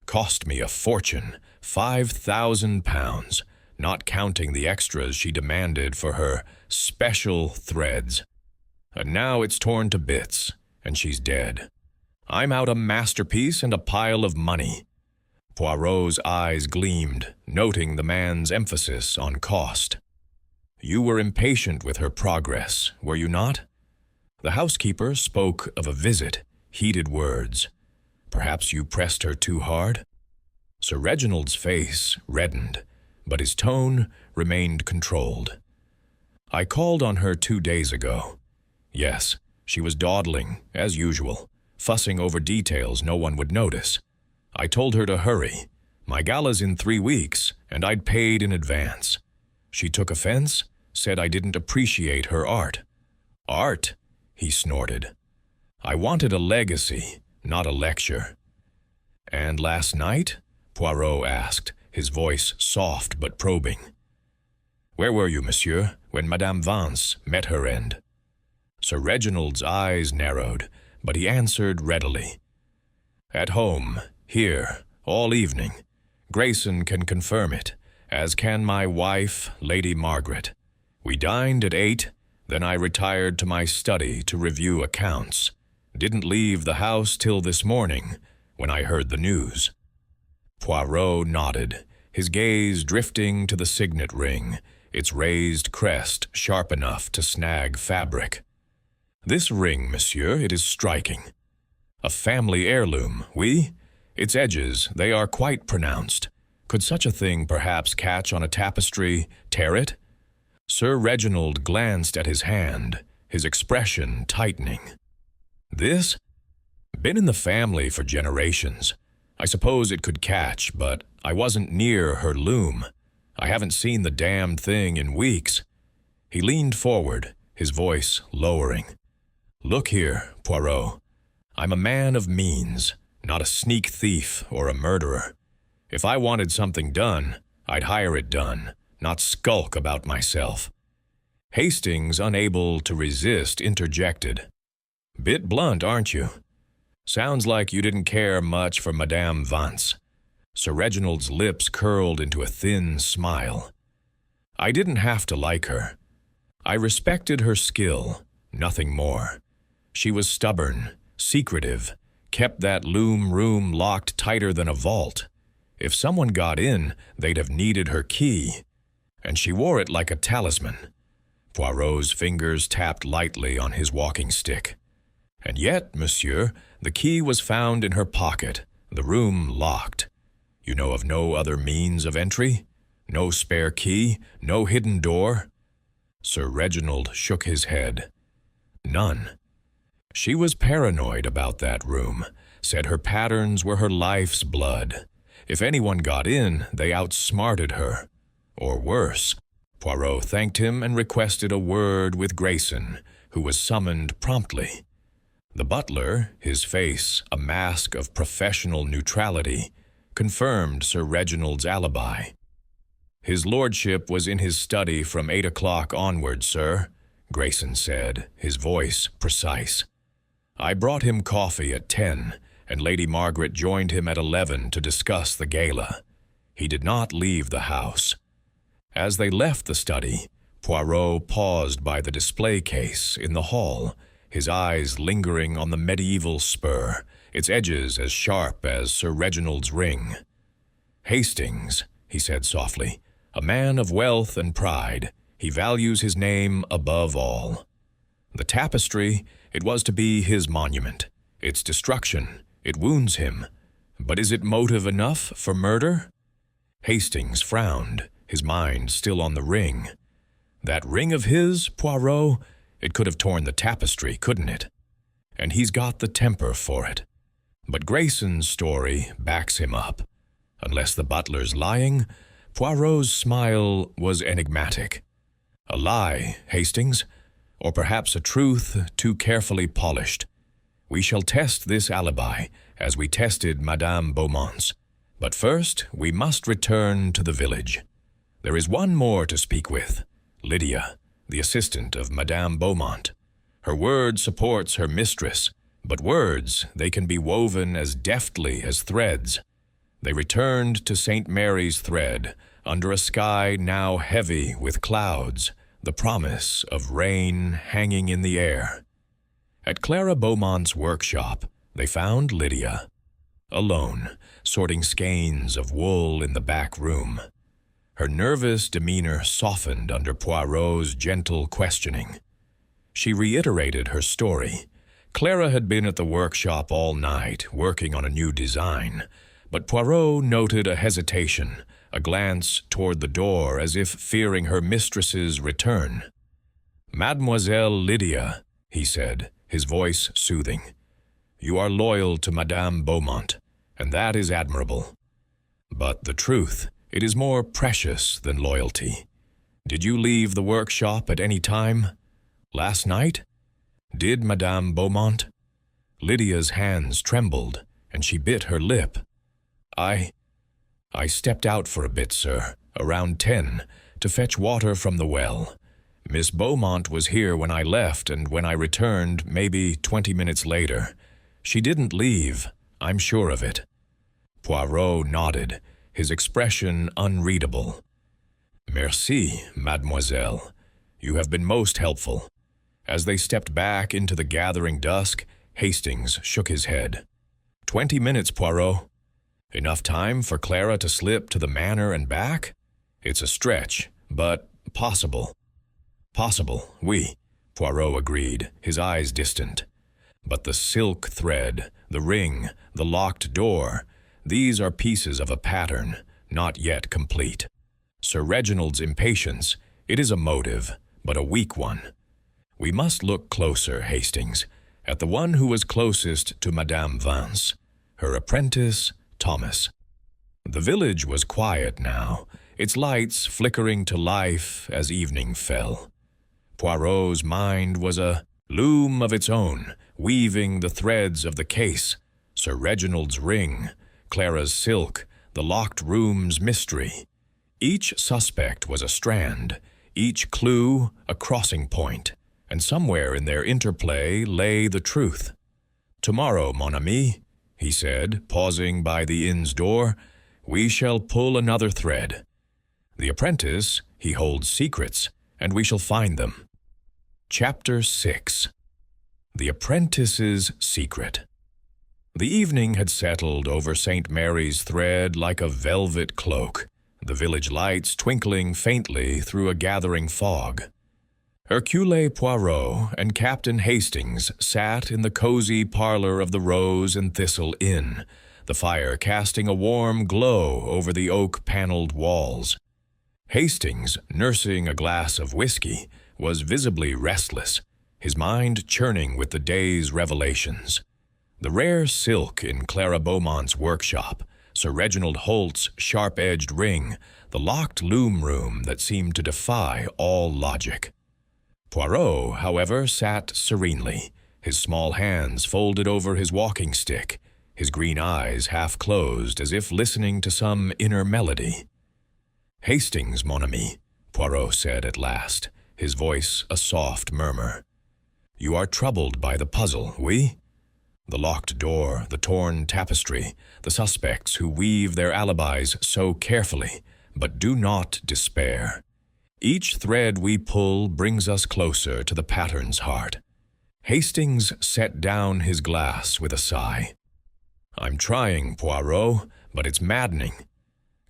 Cost me a fortune, £5,000, not counting the extras she demanded for her special threads. And now it's torn to bits, and she's dead. I'm out a masterpiece and a pile of money." Poirot's eyes gleamed, noting the man's emphasis on cost. "You were impatient with her progress, were you not?" The housekeeper spoke of a visit, heated words. "Perhaps you pressed her too hard?" Sir Reginald's face reddened, but his tone remained controlled. "I called on her 2 days ago. Yes, she was dawdling, as usual, fussing over details no one would notice. I told her to hurry. My gala's in 3 weeks, and I'd paid in advance. She took offense, said I didn't appreciate her art." "Art?" he snorted. "I wanted a legacy, not a lecture." "And last night?" Poirot asked, his voice soft but probing. "Where were you, monsieur, when Madame Vance met her end?" Sir Reginald's eyes narrowed, but he answered readily. "At home, here, all evening. Grayson can confirm it, as can my wife, Lady Margaret. We dined at 8, then I retired to my study to review accounts. Didn't leave the house till this morning, when I heard the news." Poirot nodded, his gaze drifting to the signet ring, its raised crest sharp enough to snag fabric. "This ring, monsieur, it is striking. A family heirloom, oui? Its edges, they are quite pronounced. Could such a thing perhaps catch on a tapestry, tear it?" Sir Reginald glanced at his hand, his expression tightening. "This? Been in the family for generations. I suppose it could catch, but I wasn't near her loom. I haven't seen the damned thing in weeks." He leaned forward, his voice lowering. "Look here, Poirot. I'm a man of means, not a sneak thief or a murderer. If I wanted something done, I'd hire it done, not skulk about myself." Hastings, unable to resist, interjected. "Bit blunt, aren't you? Sounds like you didn't care much for Madame Vance." Sir Reginald's lips curled into a thin smile. "I didn't have to like her. I respected her skill, nothing more. She was stubborn, secretive, kept that loom room locked tighter than a vault. If someone got in, they'd have needed her key. And she wore it like a talisman." Poirot's fingers tapped lightly on his walking stick. "And yet, monsieur, the key was found in her pocket, the room locked. You know of no other means of entry? No spare key? No hidden door?" Sir Reginald shook his head. "None. She was paranoid about that room, said her patterns were her life's blood. If anyone got in, they outsmarted her. Or worse." Poirot thanked him and requested a word with Grayson, who was summoned promptly. The butler, his face a mask of professional neutrality, confirmed Sir Reginald's alibi. "His lordship was in his study from 8 o'clock onward, sir," Grayson said, his voice precise. "I brought him coffee at 10, and Lady Margaret joined him at 11 to discuss the gala. He did not leave the house." As they left the study, Poirot paused by the display case in the hall, his eyes lingering on the medieval spur, its edges as sharp as Sir Reginald's ring. "Hastings," he said softly, "a man of wealth and pride. He values his name above all. The tapestry, it was to be his monument. Its destruction, it wounds him. But is it motive enough for murder?" Hastings frowned, his mind still on the ring. "That ring of his, Poirot, it could have torn the tapestry, couldn't it? And he's got the temper for it. But Grayson's story backs him up. Unless the butler's lying, Poirot's smile was enigmatic. A lie, Hastings, or perhaps a truth too carefully polished. We shall test this alibi, as we tested Madame Beaumont's. But first, we must return to the village. There is one more to speak with, Lydia, the assistant of Madame Beaumont. Her word supports her mistress, but words, they can be woven as deftly as threads. They returned to St. Mary's Thread, under a sky now heavy with clouds, the promise of rain hanging in the air. At Clara Beaumont's workshop, they found Lydia. alone, sorting skeins of wool in the back room. Her nervous demeanor softened under Poirot's gentle questioning. She reiterated her story. Clara had been at the workshop all night, working on a new design, but Poirot noted a hesitation, a glance toward the door as if fearing her mistress's return. "Mademoiselle Lydia," he said, his voice soothing, "you are loyal to Madame Beaumont, and that is admirable. But the truth, it is more precious than loyalty. Did you leave the workshop at any time? Last night? Did Madame Beaumont?" Lydia's hands trembled, and she bit her lip. I stepped out for a bit, sir, around 10, to fetch water from the well. Miss Beaumont was here when I left, and when I returned, maybe 20 minutes later. She didn't leave, I'm sure of it." Poirot nodded, his expression unreadable. "Merci, mademoiselle. You have been most helpful." As they stepped back into the gathering dusk, Hastings shook his head. 20 minutes, Poirot. Enough time for Clara to slip to the manor and back? It's a stretch, but possible." "Possible, oui," Poirot agreed, his eyes distant. "But the silk thread, the ring, the locked door, these are pieces of a pattern, not yet complete. Sir Reginald's impatience, it is a motive, but a weak one. We must look closer, Hastings, at the one who was closest to Madame Vance, her apprentice, Thomas." The village was quiet now, its lights flickering to life as evening fell. Poirot's mind was a loom of its own, weaving the threads of the case, Sir Reginald's ring, Clara's silk, the locked room's mystery. Each suspect was a strand, each clue a crossing point, and somewhere in their interplay lay the truth. "Tomorrow, mon ami," he said, pausing by the inn's door, "we shall pull another thread. The apprentice, he holds secrets, and we shall find them." Chapter 6. The Apprentice's Secret. The evening had settled over St. Mary's thread like a velvet cloak, the village lights twinkling faintly through a gathering fog. Hercule Poirot and Captain Hastings sat in the cozy parlor of the Rose and Thistle Inn, the fire casting a warm glow over the oak-paneled walls. Hastings, nursing a glass of whiskey, was visibly restless, his mind churning with the day's revelations. The rare silk in Clara Beaumont's workshop, Sir Reginald Holt's sharp-edged ring, the locked loom room that seemed to defy all logic. Poirot, however, sat serenely, his small hands folded over his walking stick, his green eyes half closed as if listening to some inner melody. "Hastings, mon ami," Poirot said at last, his voice a soft murmur. "You are troubled by the puzzle, oui? The locked door, the torn tapestry, the suspects who weave their alibis so carefully, but do not despair. Each thread we pull brings us closer to the pattern's heart." Hastings set down his glass with a sigh. "I'm trying, Poirot, but it's maddening.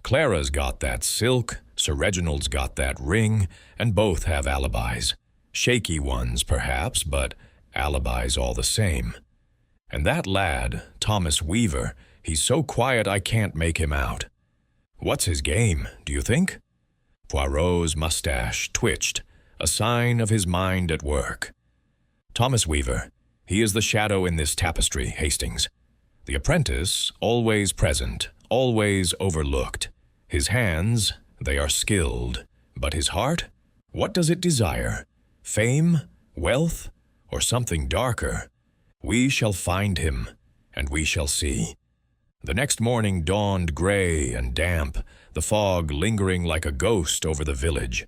Clara's got that silk, Sir Reginald's got that ring, and both have alibis. Shaky ones, perhaps, but alibis all the same. And that lad, Thomas Weaver, he's so quiet I can't make him out. What's his game, do you think?" Poirot's mustache twitched, a sign of his mind at work. "Thomas Weaver, he is the shadow in this tapestry, Hastings. The apprentice, always present, always overlooked. His hands, they are skilled, but his heart, what does it desire? Fame, wealth, or something darker? We shall find him, and we shall see." The next morning dawned gray and damp, the fog lingering like a ghost over the village.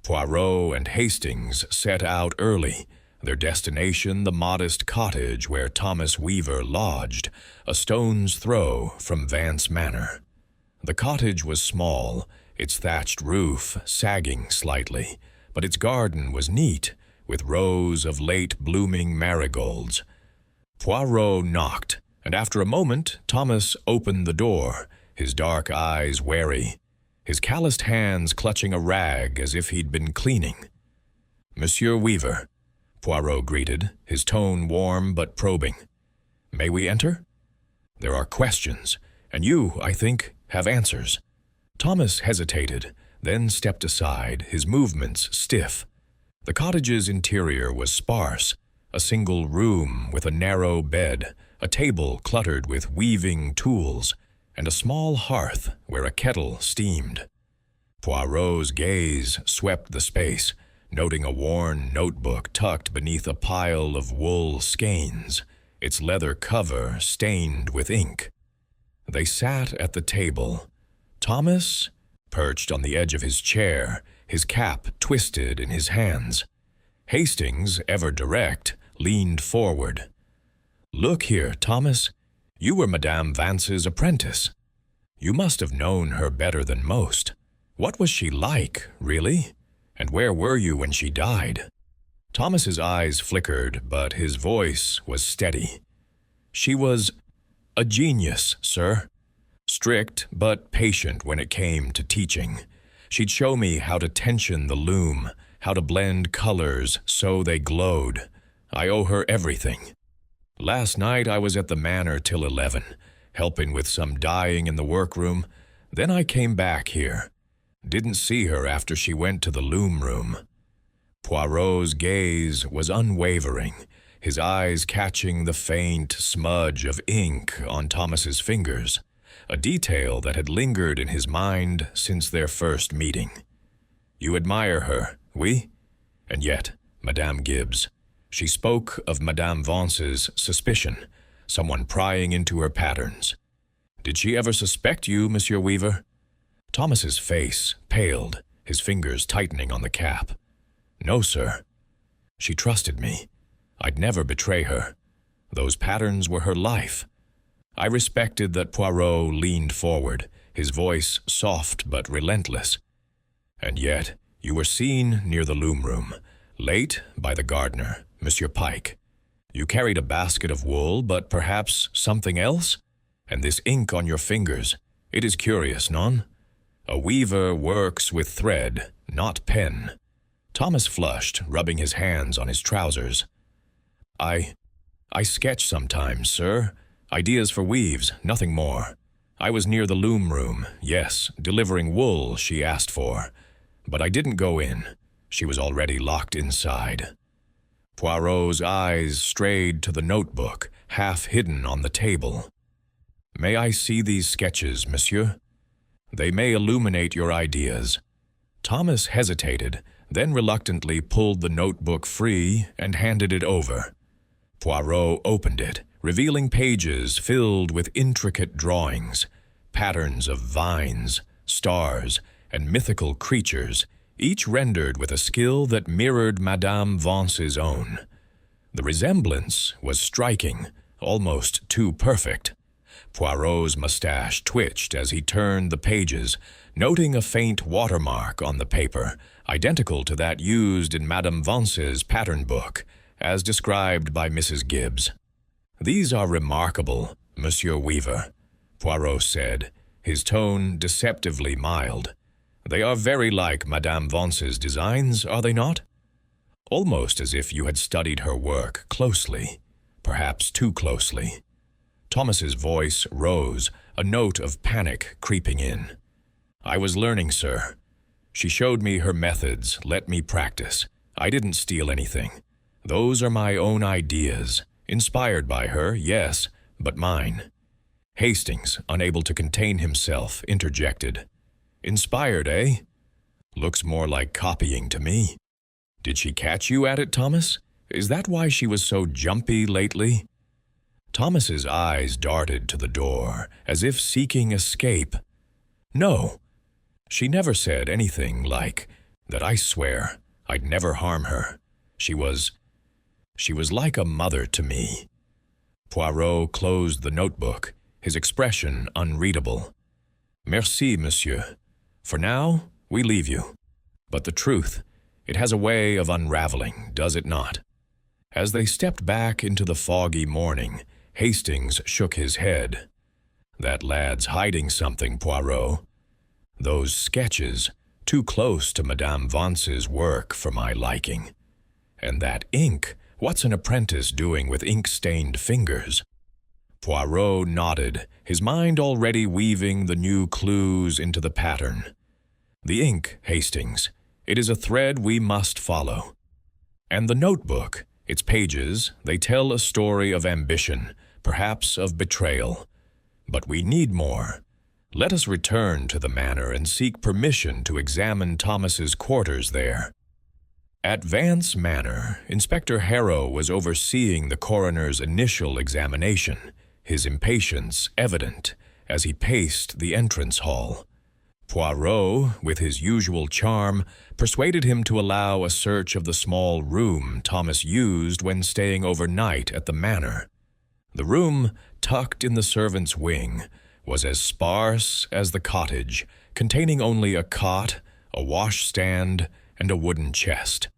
Poirot and Hastings set out early, their destination the modest cottage where Thomas Weaver lodged, a stone's throw from Vance Manor. The cottage was small, its thatched roof sagging slightly, but its garden was neat, with rows of late-blooming marigolds. Poirot knocked, and after a moment Thomas opened the door, his dark eyes wary, his calloused hands clutching a rag as if he'd been cleaning. "Monsieur Weaver," Poirot greeted, his tone warm but probing. "May we enter? There are questions, and you, I think, have answers." Thomas hesitated, then stepped aside, his movements stiff. The cottage's interior was sparse, a single room with a narrow bed, a table cluttered with weaving tools, and a small hearth where a kettle steamed. Poirot's gaze swept the space, noting a worn notebook tucked beneath a pile of wool skeins, its leather cover stained with ink. They sat at the table. Thomas, perched on the edge of his chair, his cap twisted in his hands. Hastings, ever direct, leaned forward. "Look here, Thomas. You were Madame Vance's apprentice. You must have known her better than most. What was she like, really? And where were you when she died?" Thomas's eyes flickered, but his voice was steady. "She was a genius, sir. Strict but patient when it came to teaching. She'd show me how to tension the loom, how to blend colors so they glowed. I owe her everything. Last night I was at the manor till 11, helping with some dyeing in the workroom. Then I came back here. Didn't see her after she went to the loom room." Poirot's gaze was unwavering, his eyes catching the faint smudge of ink on Thomas's fingers, a detail that had lingered in his mind since their first meeting. "You admire her, oui? And yet, Madame Gibbs, she spoke of Madame Vance's suspicion, someone prying into her patterns. Did she ever suspect you, Monsieur Weaver?" Thomas's face paled, his fingers tightening on the cap. "No, sir. She trusted me. I'd never betray her. Those patterns were her life." I respected that Poirot leaned forward, his voice soft but relentless. "And yet, you were seen near the loom room, late by the gardener, Monsieur Pike. You carried a basket of wool, but perhaps something else? And this ink on your fingers, it is curious, non? A weaver works with thread, not pen." Thomas flushed, rubbing his hands on his trousers. I sketch sometimes, sir. Ideas for weaves, nothing more. I was near the loom room, yes, delivering wool she asked for. But I didn't go in. She was already locked inside." Poirot's eyes strayed to the notebook, half hidden on the table. "May I see these sketches, monsieur? They may illuminate your ideas." Thomas hesitated, then reluctantly pulled the notebook free and handed it over. Poirot opened it, revealing pages filled with intricate drawings, patterns of vines, stars, and mythical creatures, each rendered with a skill that mirrored Madame Vance's own. The resemblance was striking, almost too perfect. Poirot's mustache twitched as he turned the pages, noting a faint watermark on the paper, identical to that used in Madame Vance's pattern book, as described by Mrs. Gibbs. "These are remarkable, Monsieur Weaver," Poirot said, his tone deceptively mild. "They are very like Madame Vance's designs, are they not? Almost as if you had studied her work closely, perhaps too closely." Thomas's voice rose, a note of panic creeping in. "I was learning, sir. She showed me her methods, let me practice. I didn't steal anything. Those are my own ideas, inspired by her, yes, but mine." Hastings, unable to contain himself, interjected. "Inspired, eh? Looks more like copying to me. Did she catch you at it, Thomas? Is that why she was so jumpy lately?" Thomas's eyes darted to the door, as if seeking escape. "No. She never said anything like that. I swear I'd never harm her. She was like a mother to me." Poirot closed the notebook, his expression unreadable. "Merci, monsieur. For now, we leave you. But the truth, it has a way of unraveling, does it not?" As they stepped back into the foggy morning, Hastings shook his head. "That lad's hiding something, Poirot. Those sketches, too close to Madame Vance's work for my liking. And that ink, what's an apprentice doing with ink-stained fingers?" Poirot nodded, his mind already weaving the new clues into the pattern. "The ink, Hastings. It is a thread we must follow. And the notebook, its pages, they tell a story of ambition, perhaps of betrayal. But we need more. Let us return to the manor and seek permission to examine Thomas's quarters there." At Vance Manor, Inspector Harrow was overseeing the coroner's initial examination, his impatience evident as he paced the entrance hall. Poirot, with his usual charm, persuaded him to allow a search of the small room Thomas used when staying overnight at the manor. The room, tucked in the servants' wing, was as sparse as the cottage, containing only a cot, a washstand, and a wooden chest.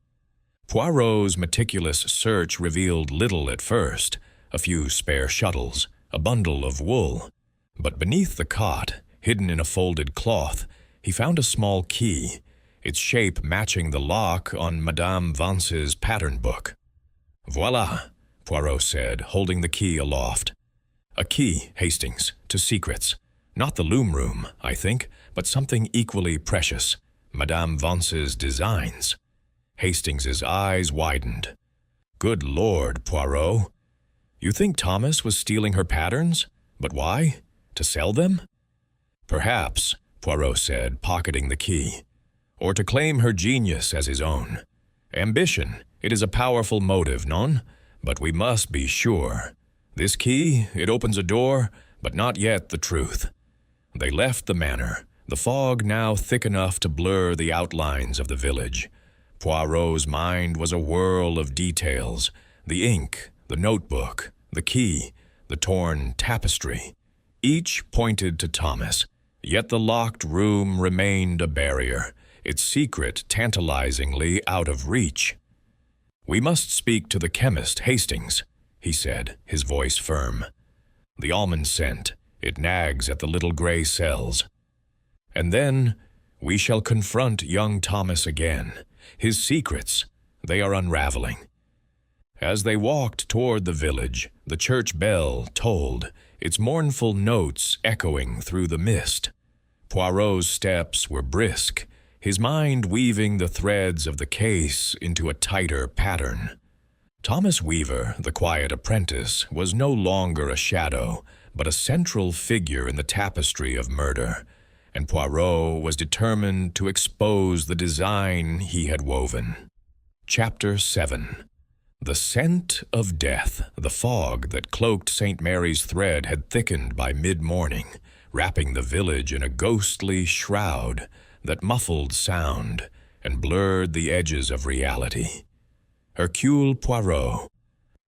Poirot's meticulous search revealed little at first, a few spare shuttles, a bundle of wool. But beneath the cot, hidden in a folded cloth, he found a small key, its shape matching the lock on Madame Vance's pattern book. "Voilà," Poirot said, holding the key aloft. "A key, Hastings, to secrets. Not the loom room, I think, but something equally precious, Madame Vance's designs." Hastings's eyes widened. "Good Lord, Poirot. You think Thomas was stealing her patterns? But why? To sell them?" "Perhaps," Poirot said, pocketing the key. "Or to claim her genius as his own. Ambition, it is a powerful motive, non? But we must be sure. This key, it opens a door, but not yet the truth." They left the manor, the fog now thick enough to blur the outlines of the village. Poirot's mind was a whirl of details: the ink, the notebook, the key, the torn tapestry. Each pointed to Thomas, yet the locked room remained a barrier, its secret tantalizingly out of reach. "We must speak to the chemist, Hastings," he said, his voice firm. "The almond scent, it nags at the little gray cells. And then we shall confront young Thomas again. His secrets, they are unraveling." As they walked toward the village, the church bell tolled, its mournful notes echoing through the mist. Poirot's steps were brisk, his mind weaving the threads of the case into a tighter pattern. Thomas Weaver, the quiet apprentice, was no longer a shadow, but a central figure in the tapestry of murder, and Poirot was determined to expose the design he had woven. Chapter 7. The scent of death. The fog that cloaked St. Mary's thread had thickened by mid-morning, wrapping the village in a ghostly shroud that muffled sound and blurred the edges of reality. Hercule Poirot,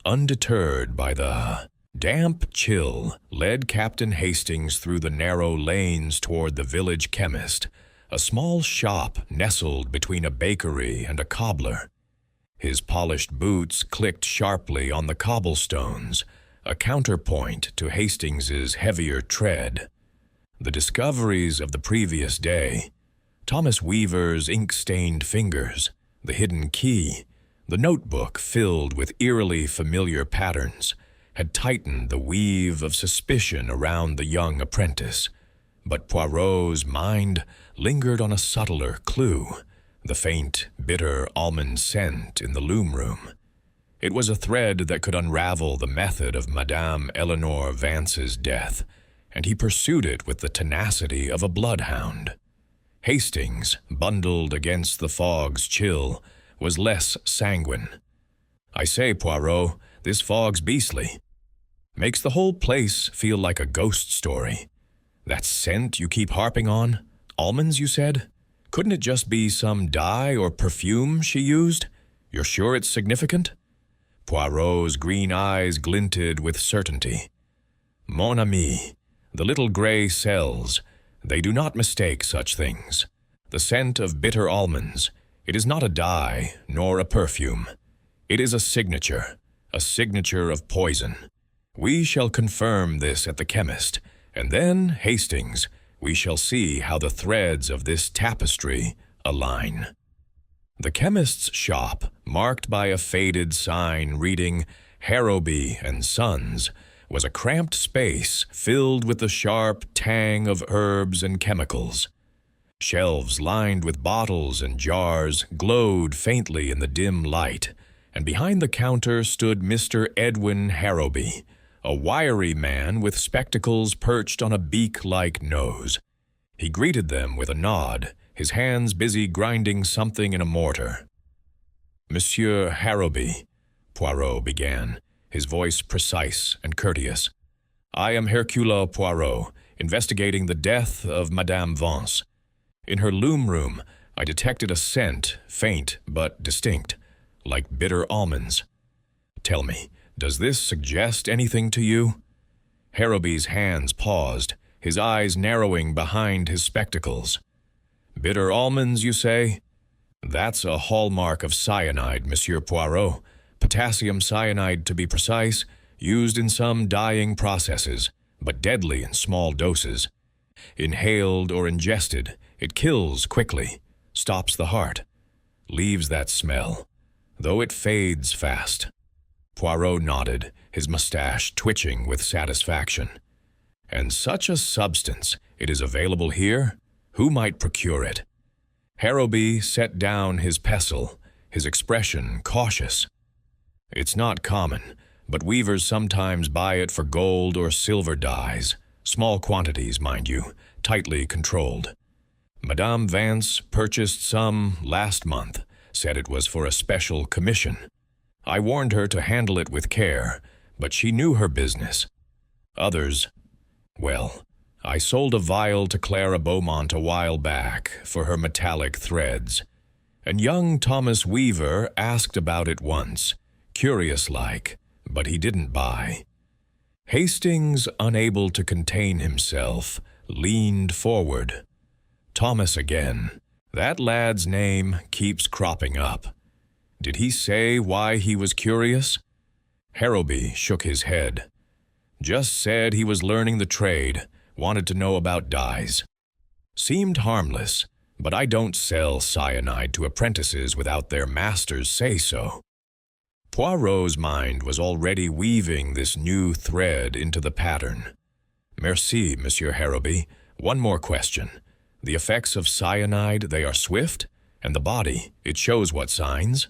undeterred by the damp chill, led Captain Hastings through the narrow lanes toward the village chemist, a small shop nestled between a bakery and a cobbler. His polished boots clicked sharply on the cobblestones, a counterpoint to Hastings's heavier tread. The discoveries of the previous day, Thomas Weaver's ink-stained fingers, the hidden key, the notebook filled with eerily familiar patterns, had tightened the weave of suspicion around the young apprentice. But Poirot's mind lingered on a subtler clue: the faint, bitter almond scent in the loom room. It was a thread that could unravel the method of Madame Eleanor Vance's death, and he pursued it with the tenacity of a bloodhound. Hastings, bundled against the fog's chill, was less sanguine. "I say, Poirot, this fog's beastly. Makes the whole place feel like a ghost story. That scent you keep harping on, almonds, you said? Couldn't it just be some dye or perfume she used? You're sure it's significant?" Poirot's green eyes glinted with certainty. "Mon ami, the little gray cells, they do not mistake such things. The scent of bitter almonds, it is not a dye nor a perfume. It is a signature of poison. We shall confirm this at the chemist, and then, Hastings, we shall see how the threads of this tapestry align." The chemist's shop, marked by a faded sign reading Harrowby and Sons, was a cramped space filled with the sharp tang of herbs and chemicals. Shelves lined with bottles and jars glowed faintly in the dim light, and behind the counter stood Mr. Edwin Harrowby, a wiry man with spectacles perched on a beak-like nose. He greeted them with a nod, his hands busy grinding something in a mortar. "Monsieur Harrowby," Poirot began, his voice precise and courteous. "I am Hercule Poirot, investigating the death of Madame Vance. In her loom room, I detected a scent, faint but distinct, like bitter almonds. Tell me, does this suggest anything to you?" Harrowby's hands paused, his eyes narrowing behind his spectacles. "Bitter almonds, you say? That's a hallmark of cyanide, Monsieur Poirot. Potassium cyanide, to be precise, used in some dyeing processes, but deadly in small doses. Inhaled or ingested, it kills quickly, stops the heart, leaves that smell, though it fades fast." Poirot nodded, his mustache twitching with satisfaction. "And such a substance, it is available here? Who might procure it?" Harrowby set down his pestle, his expression cautious. "It's not common, but weavers sometimes buy it for gold or silver dyes. Small quantities, mind you, tightly controlled. Madame Vance purchased some last month, said it was for a special commission. I warned her to handle it with care, but she knew her business. Others, well, I sold a vial to Clara Beaumont a while back for her metallic threads, and young Thomas Weaver asked about it once, curious-like, but he didn't buy." Hastings, unable to contain himself, leaned forward. "Thomas again. That lad's name keeps cropping up. Did he say why he was curious?" Harrowby shook his head. "Just said he was learning the trade, wanted to know about dyes. Seemed harmless, but I don't sell cyanide to apprentices without their masters say so." Poirot's mind was already weaving this new thread into the pattern. "Merci, Monsieur Harrowby. One more question. The effects of cyanide, they are swift, and the body, it shows what signs?"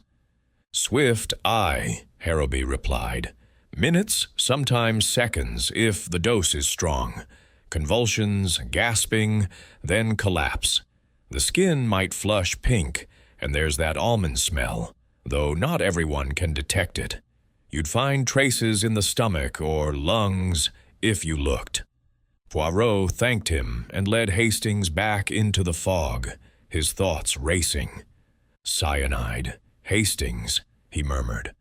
"Swift, aye," Harrowby replied. "Minutes, sometimes seconds, if the dose is strong. Convulsions, gasping, then collapse. The skin might flush pink, and there's that almond smell, though not everyone can detect it. You'd find traces in the stomach or lungs if you looked." Poirot thanked him and led Hastings back into the fog, his thoughts racing. "Cyanide, Hastings," he murmured.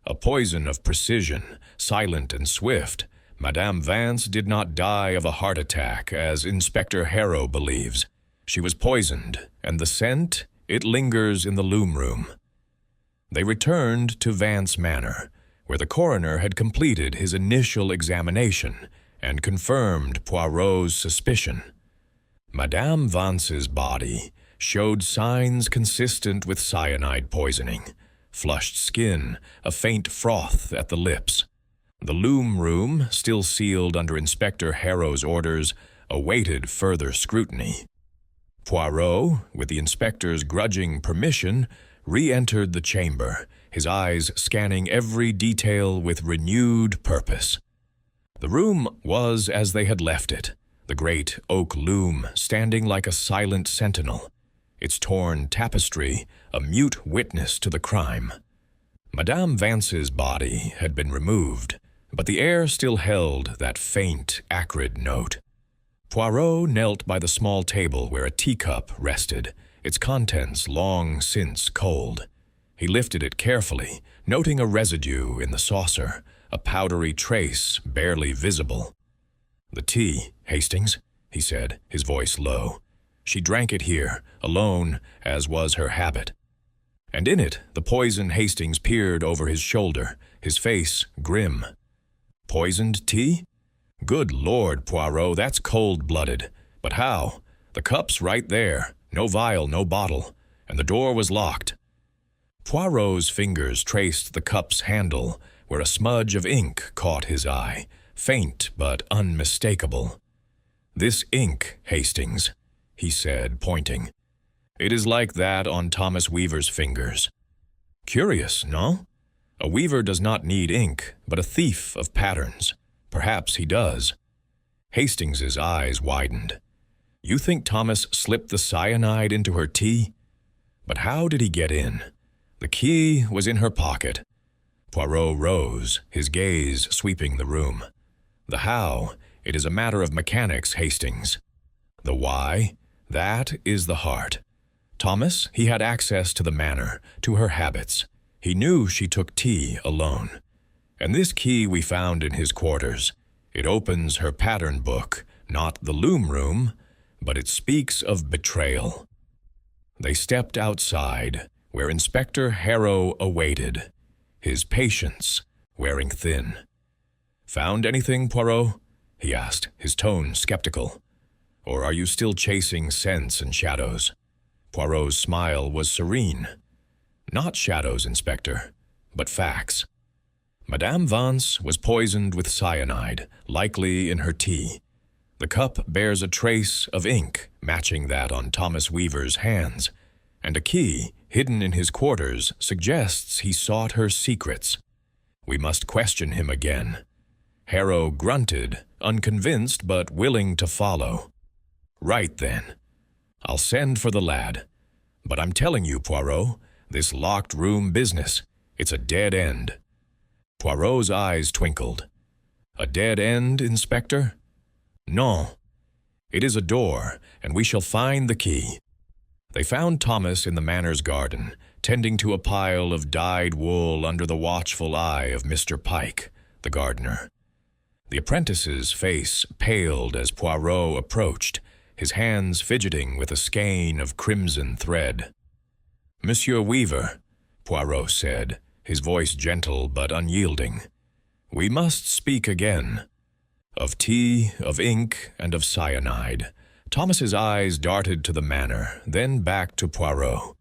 "A poison of precision, silent and swift. Madame Vance did not die of a heart attack, as Inspector Harrow believes. She was poisoned, and the scent, it lingers in the loom room." They returned to Vance Manor, where the coroner had completed his initial examination and confirmed Poirot's suspicion. Madame Vance's body showed signs consistent with cyanide poisoning: flushed skin, a faint froth at the lips. The loom room, still sealed under Inspector Harrow's orders, awaited further scrutiny. Poirot, with the inspector's grudging permission, re-entered the chamber, his eyes scanning every detail with renewed purpose. The room was as they had left it, the great oak loom standing like a silent sentinel, its torn tapestry a mute witness to the crime. Madame Vance's body had been removed, but the air still held that faint, acrid note. Poirot knelt by the small table where a teacup rested, its contents long since cold. He lifted it carefully, noting a residue in the saucer, a powdery trace barely visible. "The tea, Hastings," he said, his voice low. She drank it here, alone, as was her habit. And in it, the poison. Hastings peered over his shoulder, his face grim. Poisoned tea? Good Lord, Poirot, that's cold-blooded. But how? The cup's right there. No vial, no bottle. And the door was locked. Poirot's fingers traced the cup's handle, where a smudge of ink caught his eye, faint but unmistakable. "This ink, Hastings," he said, pointing. "It is like that on Thomas Weaver's fingers. Curious, no? A weaver does not need ink, but a thief of patterns. Perhaps he does." Hastings's eyes widened. "You think Thomas slipped the cyanide into her tea? But how did he get in? The key was in her pocket." Poirot rose, his gaze sweeping the room. "The how, it is a matter of mechanics, Hastings. The why, that is the heart. Thomas, he had access to the manor, to her habits. He knew she took tea alone. And this key we found in his quarters. It opens her pattern book, not the loom room, but it speaks of betrayal." They stepped outside, where Inspector Harrow awaited, his patience wearing thin. "Found anything, Poirot?" he asked, his tone skeptical. "Or are you still chasing scents and shadows?" Poirot's smile was serene. "Not shadows, Inspector, but facts. Madame Vance was poisoned with cyanide, likely in her tea. The cup bears a trace of ink matching that on Thomas Weaver's hands, and a key hidden in his quarters suggests he sought her secrets. We must question him again." Harrow grunted, unconvinced but willing to follow. "Right then. I'll send for the lad. But I'm telling you, Poirot, this locked room business, it's a dead end." Poirot's eyes twinkled. "A dead end, Inspector?" "No. It is a door, and we shall find the key." They found Thomas in the manor's garden, tending to a pile of dyed wool under the watchful eye of Mr. Pike, the gardener. The apprentice's face paled as Poirot approached, his hands fidgeting with a skein of crimson thread. "Monsieur Weaver," Poirot said, his voice gentle but unyielding, "we must speak again. Of tea, of ink, and of cyanide." Thomas's eyes darted to the manor, then back to Poirot.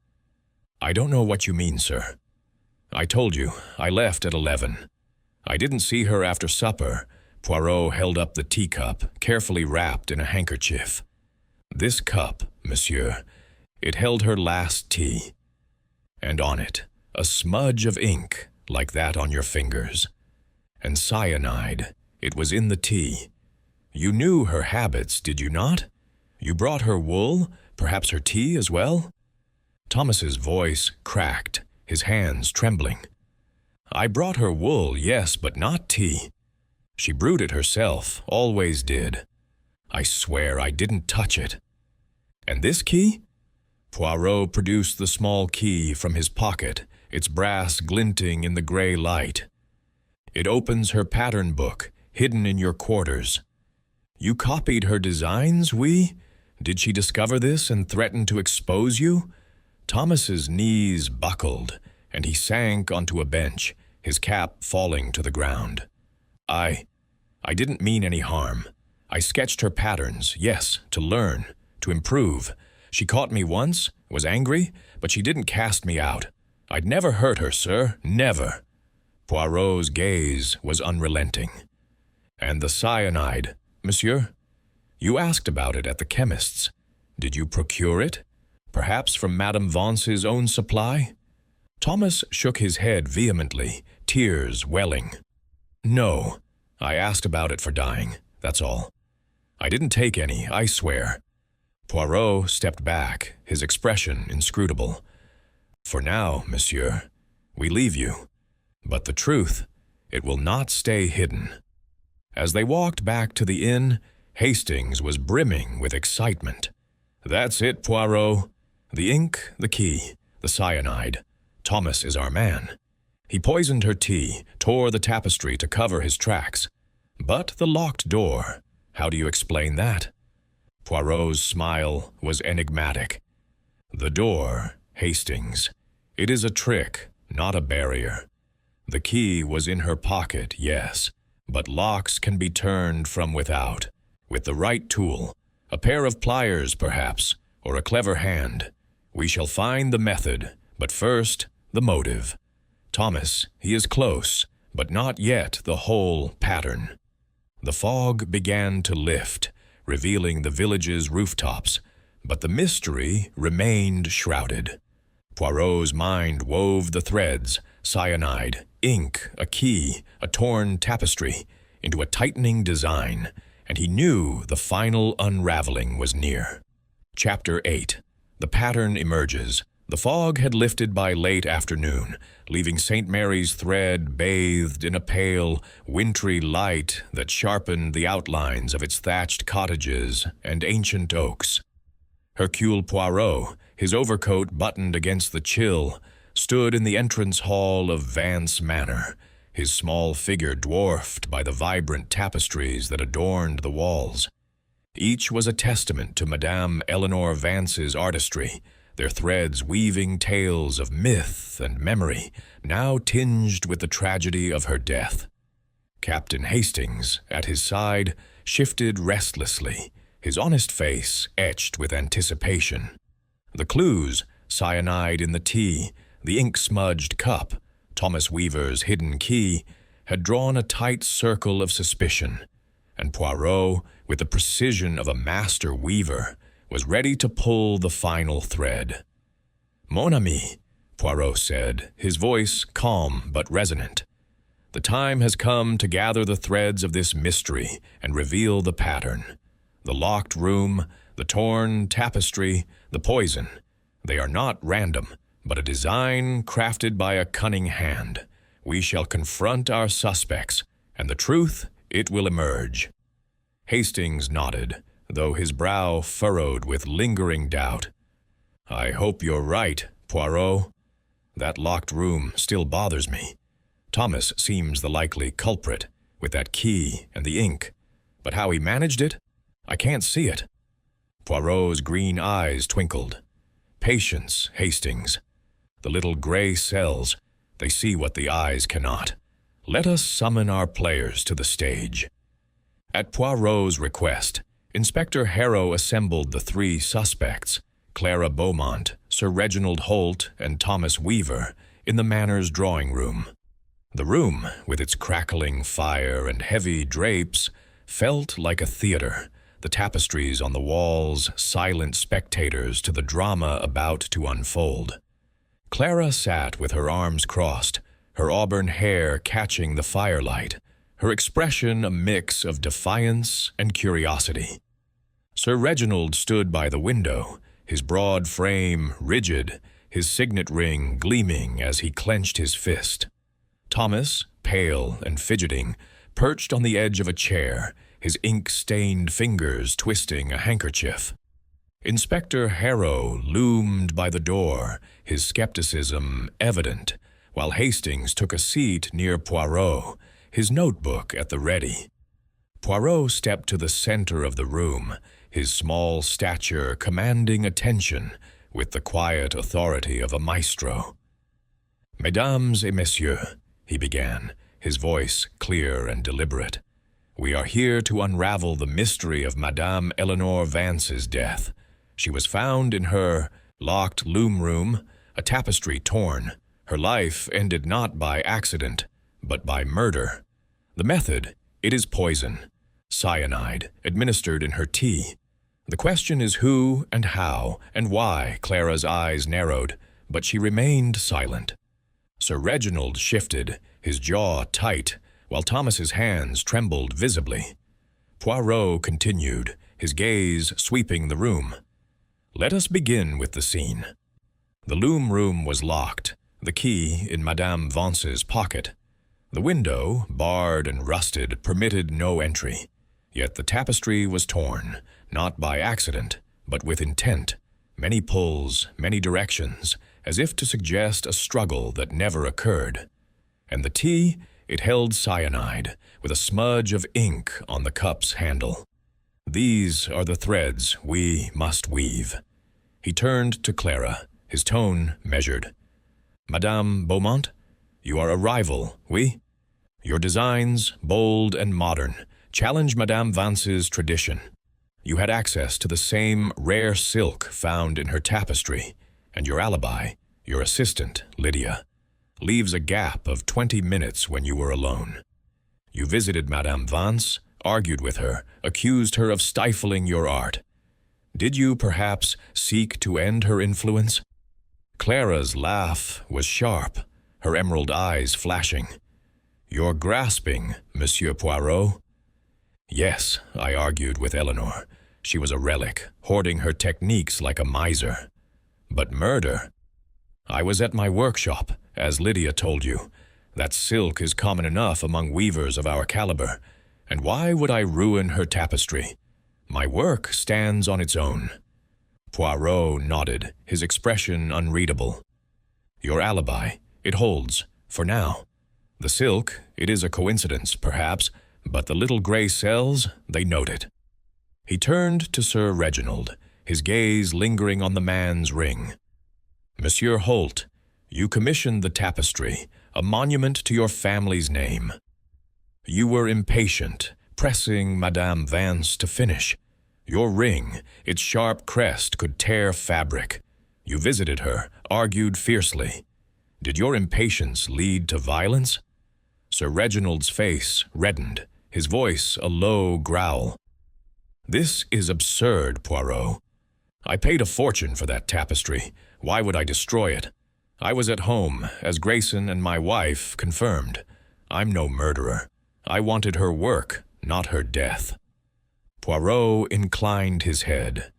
"I don't know what you mean, sir. I told you, I left at 11. I didn't see her after supper." Poirot held up the teacup, carefully wrapped in a handkerchief. "This cup, monsieur, it held her last tea. And on it, a smudge of ink, like that on your fingers. And cyanide, it was in the tea. You knew her habits, did you not? You brought her wool, perhaps her tea as well?" Thomas's voice cracked, his hands trembling. "I brought her wool, yes, but not tea. She brewed it herself, always did. I swear I didn't touch it. And this key?" Poirot produced the small key from his pocket, its brass glinting in the gray light. "It opens her pattern book, hidden in your quarters. You copied her designs, oui? Did she discover this and threaten to expose you?" Thomas's knees buckled, and he sank onto a bench, his cap falling to the ground. I didn't mean any harm. I sketched her patterns, yes, to learn, to improve. She caught me once, was angry, but she didn't cast me out. I'd never hurt her, sir, never." Poirot's gaze was unrelenting. "And the cyanide, monsieur? You asked about it at the chemist's. Did you procure it? Perhaps from Madame Vance's own supply?" Thomas shook his head vehemently, tears welling. "No, I asked about it for dying, that's all. I didn't take any, I swear." Poirot stepped back, his expression inscrutable. "For now, monsieur, we leave you. But the truth, it will not stay hidden." As they walked back to the inn, Hastings was brimming with excitement. "That's it, Poirot. The ink, the key, the cyanide. Thomas is our man. He poisoned her tea, tore the tapestry to cover his tracks. But the locked door, how do you explain that?" Poirot's smile was enigmatic. "The door, Hastings, it is a trick, not a barrier. The key was in her pocket, yes, but locks can be turned from without, with the right tool, a pair of pliers perhaps, or a clever hand. We shall find the method, but first, the motive. Thomas, he is close, but not yet the whole pattern. The fog began to lift, revealing the village's rooftops, but the mystery remained shrouded. Poirot's mind wove the threads, cyanide, ink, a key, a torn tapestry, into a tightening design, and he knew the final unraveling was near. Chapter 8. The pattern emerges. The fog had lifted by late afternoon, leaving St. Mary's thread bathed in a pale, wintry light that sharpened the outlines of its thatched cottages and ancient oaks. Hercule Poirot, his overcoat buttoned against the chill, stood in the entrance hall of Vance Manor, his small figure dwarfed by the vibrant tapestries that adorned the walls. Each was a testament to Madame Eleanor Vance's artistry, their threads weaving tales of myth and memory, now tinged with the tragedy of her death. Captain Hastings, at his side, shifted restlessly, his honest face etched with anticipation. The clues, cyanide in the tea, the ink-smudged cup, Thomas Weaver's hidden key, had drawn a tight circle of suspicion, and Poirot, with the precision of a master weaver, was ready to pull the final thread. "Mon ami," Poirot said, his voice calm but resonant. "The time has come to gather the threads of this mystery and reveal the pattern. The locked room, the torn tapestry, the poison. They are not random, but a design crafted by a cunning hand. We shall confront our suspects, and the truth, it will emerge." Hastings nodded, though his brow furrowed with lingering doubt. "I hope you're right, Poirot. That locked room still bothers me. Thomas seems the likely culprit, with that key and the ink. But how he managed it? I can't see it." Poirot's green eyes twinkled. "Patience, Hastings. The little gray cells, they see what the eyes cannot. Let us summon our players to the stage." At Poirot's request, Inspector Harrow assembled the three suspects, Clara Beaumont, Sir Reginald Holt, and Thomas Weaver, in the Manor's drawing room. The room, with its crackling fire and heavy drapes, felt like a theater, the tapestries on the walls silent spectators to the drama about to unfold. Clara sat with her arms crossed, her auburn hair catching the firelight, her expression a mix of defiance and curiosity. Sir Reginald stood by the window, his broad frame rigid, his signet ring gleaming as he clenched his fist. Thomas, pale and fidgeting, perched on the edge of a chair, his ink-stained fingers twisting a handkerchief. Inspector Harrow loomed by the door, his skepticism evident, while Hastings took a seat near Poirot, his notebook at the ready. Poirot stepped to the center of the room, his small stature commanding attention with the quiet authority of a maestro. "Mesdames et messieurs," he began, his voice clear and deliberate, "we are here to unravel the mystery of Madame Eleanor Vance's death. She was found in her locked loom room, a tapestry torn. Her life ended not by accident, but by murder. The method, it is poison, cyanide, administered in her tea. The question is who and how and why." Clara's eyes narrowed, but she remained silent. Sir Reginald shifted, his jaw tight, while Thomas's hands trembled visibly. Poirot continued, his gaze sweeping the room. "Let us begin with the scene. The loom room was locked, the key in Madame Vance's pocket. The window, barred and rusted, permitted no entry. Yet the tapestry was torn, not by accident, but with intent, many pulls, many directions, as if to suggest a struggle that never occurred. And the tea, it held cyanide, with a smudge of ink on the cup's handle. These are the threads we must weave." He turned to Clara, his tone measured. "Madame Beaumont, you are a rival, oui?" Your designs, bold and modern, challenge Madame Vance's tradition. You had access to the same rare silk found in her tapestry, and your alibi, your assistant, Lydia, leaves a gap of 20 minutes when you were alone. You visited Madame Vance, argued with her, accused her of stifling your art. Did you, perhaps, seek to end her influence? Clara's laugh was sharp, her emerald eyes flashing. You're grasping, Monsieur Poirot. Yes, I argued with Eleanor. She was a relic, hoarding her techniques like a miser. But murder? I was at my workshop, as Lydia told you. That silk is common enough among weavers of our caliber. And why would I ruin her tapestry? My work stands on its own. Poirot nodded, his expression unreadable. Your alibi, it holds, for now. The silk, it is a coincidence, perhaps, but the little gray cells, they note it. He turned to Sir Reginald, his gaze lingering on the man's ring. Monsieur Holt, you commissioned the tapestry, a monument to your family's name. You were impatient, pressing Madame Vance to finish. Your ring, its sharp crest, could tear fabric. You visited her, argued fiercely. Did your impatience lead to violence? Sir Reginald's face reddened, his voice a low growl. This is absurd, Poirot. I paid a fortune for that tapestry. Why would I destroy it? I was at home, as Grayson and my wife confirmed. I'm no murderer. I wanted her work, not her death. Poirot inclined his head.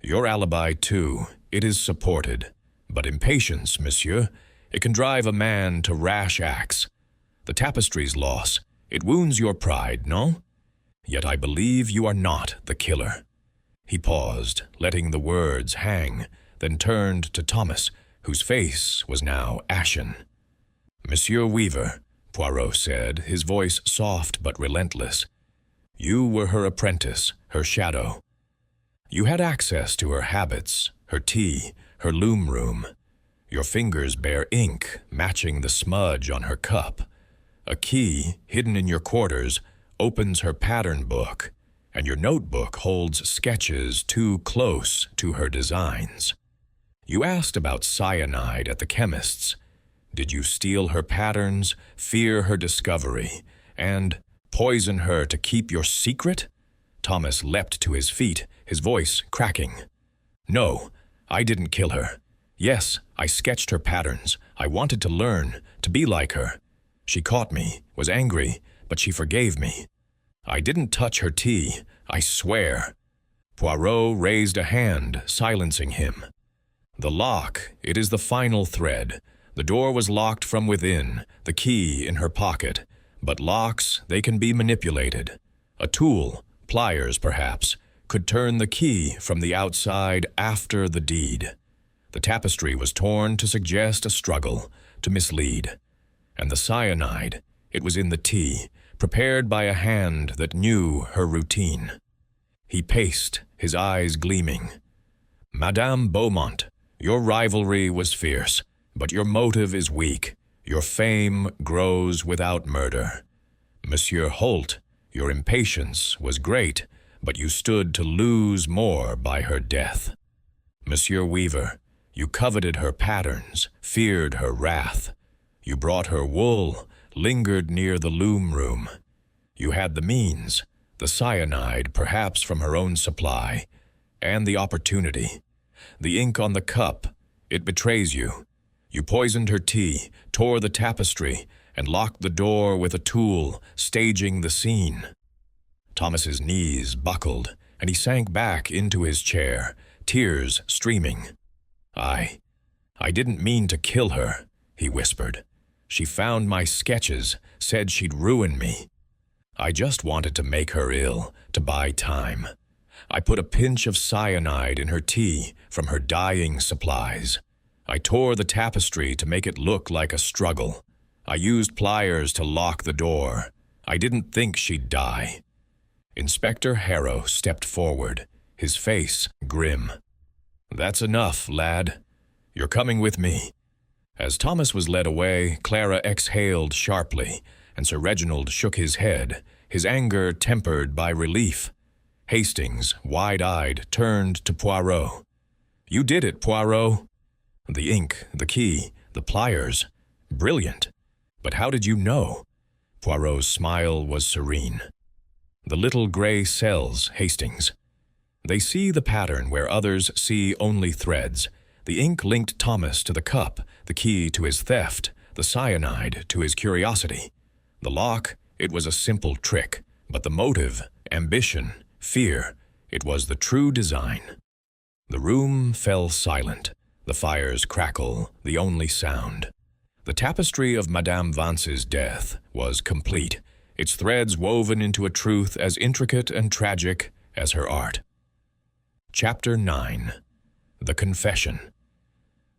Your alibi, too, it is supported. But impatience, monsieur, it can drive a man to rash acts. The tapestry's loss, it wounds your pride, no? Yet I believe you are not the killer. He paused, letting the words hang, then turned to Thomas, whose face was now ashen. Monsieur Weaver, Poirot said, his voice soft but relentless. You were her apprentice, her shadow. You had access to her habits, her tea, her loom room. Your fingers bear ink matching the smudge on her cup. A key, hidden in your quarters, opens her pattern book, and your notebook holds sketches too close to her designs. You asked about cyanide at the chemist's. Did you steal her patterns, fear her discovery, and poison her to keep your secret? Thomas leapt to his feet, his voice cracking. No, I didn't kill her. Yes, I sketched her patterns. I wanted to learn, to be like her. She caught me, was angry, but she forgave me. I didn't touch her tea, I swear. Poirot raised a hand, silencing him. The lock, it is the final thread. The door was locked from within, the key in her pocket. But locks, they can be manipulated. A tool, pliers perhaps, could turn the key from the outside after the deed. The tapestry was torn to suggest a struggle, to mislead. And the cyanide, it was in the tea, prepared by a hand that knew her routine. He paced, his eyes gleaming. Madame Beaumont, your rivalry was fierce, but your motive is weak. Your fame grows without murder. Monsieur Holt, your impatience was great, but you stood to lose more by her death. Monsieur Weaver, you coveted her patterns, feared her wrath. You brought her wool, lingered near the loom room. You had the means, the cyanide perhaps from her own supply, and the opportunity. The ink on the cup, it betrays you. You poisoned her tea, tore the tapestry, and locked the door with a tool, staging the scene. Thomas's knees buckled, and he sank back into his chair, tears streaming. I didn't mean to kill her, he whispered. She found my sketches, said she'd ruin me. I just wanted to make her ill, to buy time. I put a pinch of cyanide in her tea from her dying supplies. I tore the tapestry to make it look like a struggle. I used pliers to lock the door. I didn't think she'd die. Inspector Harrow stepped forward, his face grim. That's enough, lad. You're coming with me. As Thomas was led away, Clara exhaled sharply, and Sir Reginald shook his head, his anger tempered by relief. Hastings, wide-eyed, turned to Poirot. "You did it, Poirot." "The ink, the key, the pliers. Brilliant. But how did you know?" Poirot's smile was serene. "The little gray cells, Hastings. They see the pattern where others see only threads. The ink linked Thomas to the cup, the key to his theft, the cyanide to his curiosity. The lock, it was a simple trick, but the motive, ambition, fear, it was the true design." The room fell silent, the fire's crackle the only sound. The tapestry of Madame Vance's death was complete, its threads woven into a truth as intricate and tragic as her art. Chapter 9. The Confession.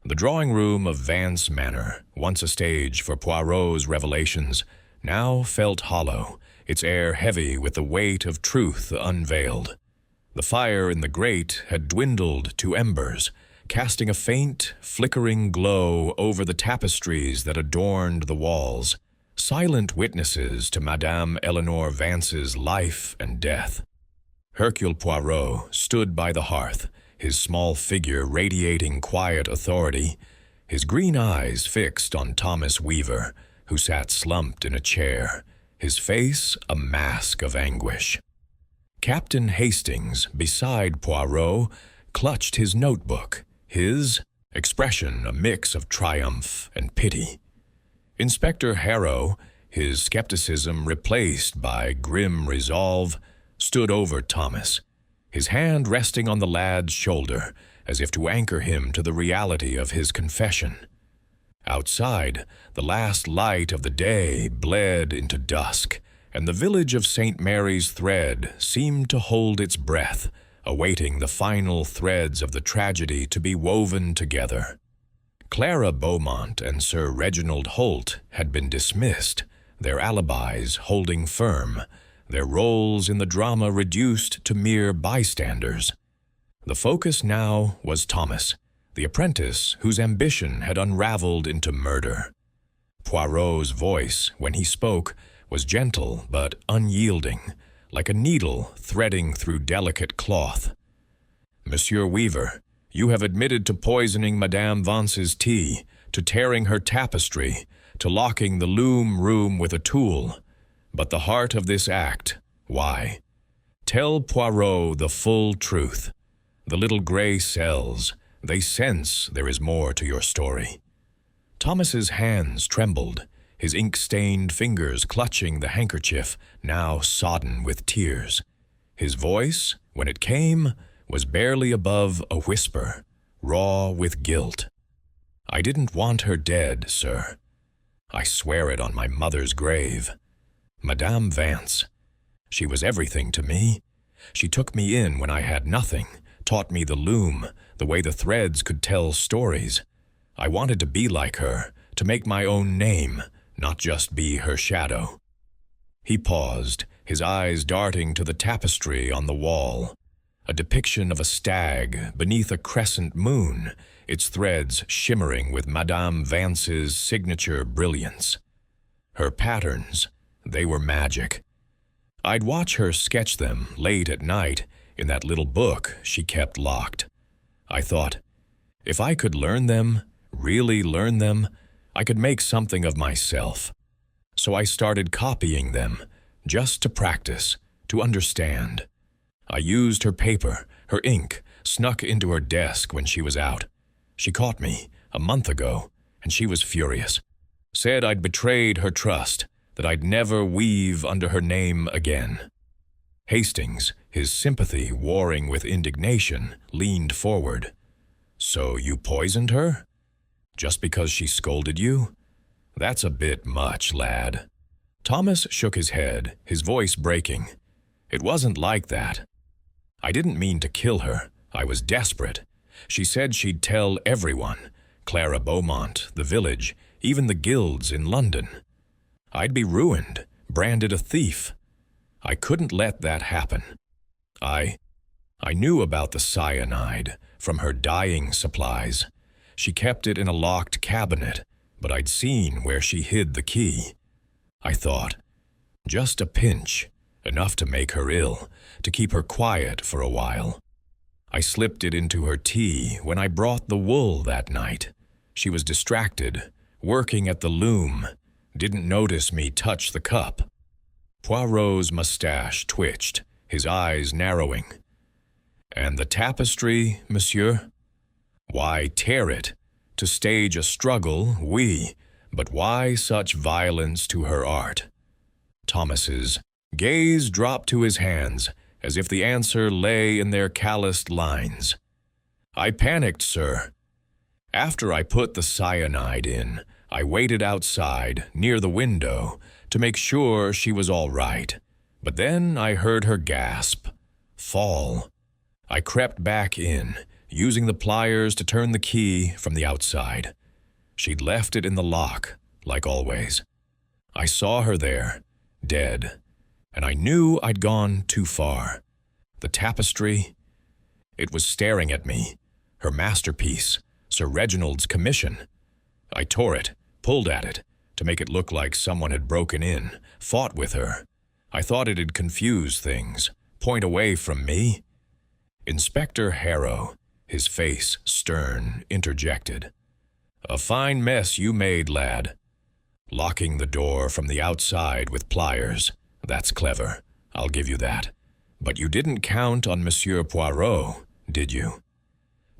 The drawing-room of Vance Manor, once a stage for Poirot's revelations, now felt hollow, its air heavy with the weight of truth unveiled. The fire in the grate had dwindled to embers, casting a faint, flickering glow over the tapestries that adorned the walls, silent witnesses to Madame Eleanor Vance's life and death. Hercule Poirot stood by the hearth, his small figure radiating quiet authority, his green eyes fixed on Thomas Weaver, who sat slumped in a chair, his face a mask of anguish. Captain Hastings, beside Poirot, clutched his notebook, his expression a mix of triumph and pity. Inspector Harrow, his skepticism replaced by grim resolve, stood over Thomas, his hand resting on the lad's shoulder, as if to anchor him to the reality of his confession. Outside, the last light of the day bled into dusk, and the village of St. Mary's Thread seemed to hold its breath, awaiting the final threads of the tragedy to be woven together. Clara Beaumont and Sir Reginald Holt had been dismissed, their alibis holding firm, their roles in the drama reduced to mere bystanders. The focus now was Thomas, the apprentice whose ambition had unraveled into murder. Poirot's voice, when he spoke, was gentle but unyielding, like a needle threading through delicate cloth. "Monsieur Weaver, you have admitted to poisoning Madame Vance's tea, to tearing her tapestry, to locking the loom room with a tool. But the heart of this act, why? Tell Poirot the full truth. The little gray cells, they sense there is more to your story." Thomas's hands trembled, his ink-stained fingers clutching the handkerchief, now sodden with tears. His voice, when it came, was barely above a whisper, raw with guilt. "I didn't want her dead, sir. I swear it on my mother's grave. Madame Vance, she was everything to me. She took me in when I had nothing, taught me the loom, the way the threads could tell stories. I wanted to be like her, to make my own name, not just be her shadow." He paused, his eyes darting to the tapestry on the wall, a depiction of a stag beneath a crescent moon, its threads shimmering with Madame Vance's signature brilliance. Her patterns, they were magic. I'd watch her sketch them late at night in that little book she kept locked. I thought, if I could learn them, really learn them, I could make something of myself. So I started copying them, just to practice, to understand. I used her paper, her ink, snuck into her desk when she was out. She caught me, a month ago, and she was furious. Said I'd betrayed her trust, that I'd never weave under her name again. Hastings, his sympathy warring with indignation, leaned forward. "So you poisoned her? Just because she scolded you? That's a bit much, lad." Thomas shook his head, his voice breaking. "It wasn't like that. I didn't mean to kill her. I was desperate. She said she'd tell everyone, Clara Beaumont, the village, even the guilds in London. I'd be ruined, branded a thief. I couldn't let that happen. I knew about the cyanide from her dyeing supplies. She kept it in a locked cabinet, but I'd seen where she hid the key. I thought. Just a pinch, enough to make her ill, to keep her quiet for a while. I slipped it into her tea when I brought the wool that night. She was distracted, working at the loom, didn't notice me touch the cup. Poirot's mustache twitched, his eyes narrowing. And the tapestry, monsieur? Why tear it? To stage a struggle, oui, but why such violence to her art? Thomas's gaze dropped to his hands, as if the answer lay in their calloused lines. I panicked, sir. After I put the cyanide in, I waited outside, near the window, to make sure she was all right. But then I heard her gasp, fall. I crept back in, using the pliers to turn the key from the outside. She'd left it in the lock, like always. I saw her there, dead, and I knew I'd gone too far. The tapestry, it was staring at me, her masterpiece, Sir Reginald's commission. I tore it, pulled at it, to make it look like someone had broken in, fought with her. I thought it'd confuse things, point away from me. Inspector Harrow, his face stern, interjected. A fine mess you made, lad. Locking the door from the outside with pliers. That's clever, I'll give you that. But you didn't count on Monsieur Poirot, did you?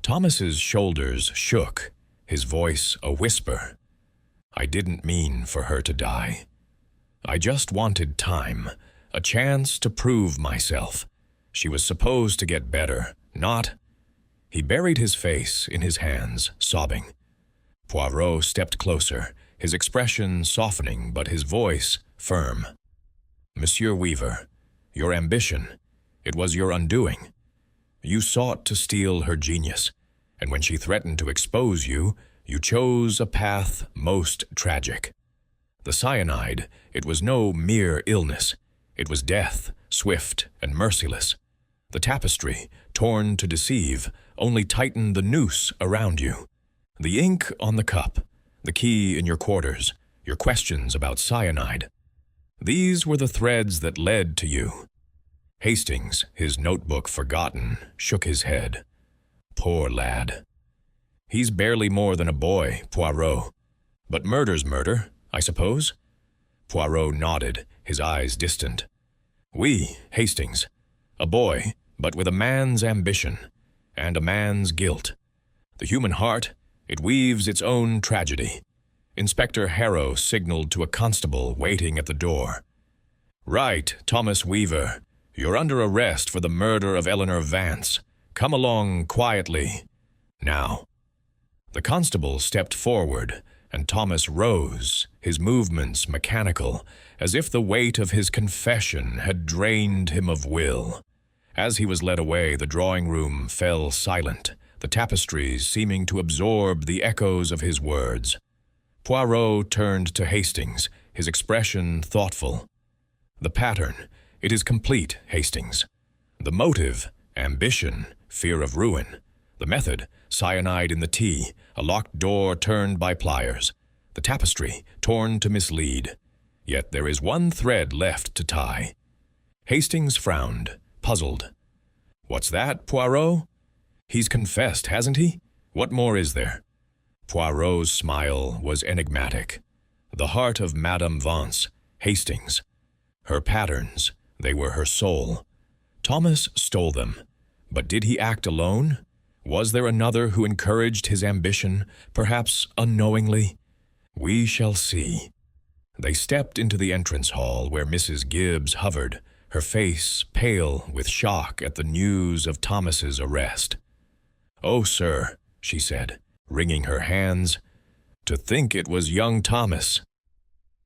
Thomas's shoulders shook, his voice a whisper. I didn't mean for her to die. I just wanted time, a chance to prove myself. She was supposed to get better, not... He buried his face in his hands, sobbing. Poirot stepped closer, his expression softening but his voice firm. Monsieur Weaver, your ambition, it was your undoing. You sought to steal her genius, and when she threatened to expose you, you chose a path most tragic. The cyanide, it was no mere illness. It was death, swift and merciless. The tapestry, torn to deceive, only tightened the noose around you. The ink on the cup, the key in your quarters, your questions about cyanide. These were the threads that led to you. Hastings, his notebook forgotten, shook his head. Poor lad. He's barely more than a boy, Poirot. But murder's murder, I suppose? Poirot nodded, his eyes distant. Oui, Hastings. A boy, but with a man's ambition, and a man's guilt. The human heart, it weaves its own tragedy. Inspector Harrow signaled to a constable waiting at the door. Right, Thomas Weaver. You're under arrest for the murder of Eleanor Vance. Come along quietly. Now. The constable stepped forward, and Thomas rose, his movements mechanical, as if the weight of his confession had drained him of will. As he was led away, the drawing-room fell silent, the tapestries seeming to absorb the echoes of his words. Poirot turned to Hastings, his expression thoughtful. The pattern, it is complete, Hastings. The motive, ambition, fear of ruin. The method, cyanide in the tea, a locked door turned by pliers. The tapestry, torn to mislead. Yet there is one thread left to tie. Hastings frowned, puzzled. What's that, Poirot? He's confessed, hasn't he? What more is there? Poirot's smile was enigmatic. The heart of Madame Vance, Hastings. Her patterns, they were her soul. Thomas stole them. But did he act alone? Was there another who encouraged his ambition, perhaps unknowingly? We shall see. They stepped into the entrance hall where Mrs. Gibbs hovered, her face pale with shock at the news of Thomas's arrest. Oh, sir, she said, wringing her hands, to think it was young Thomas.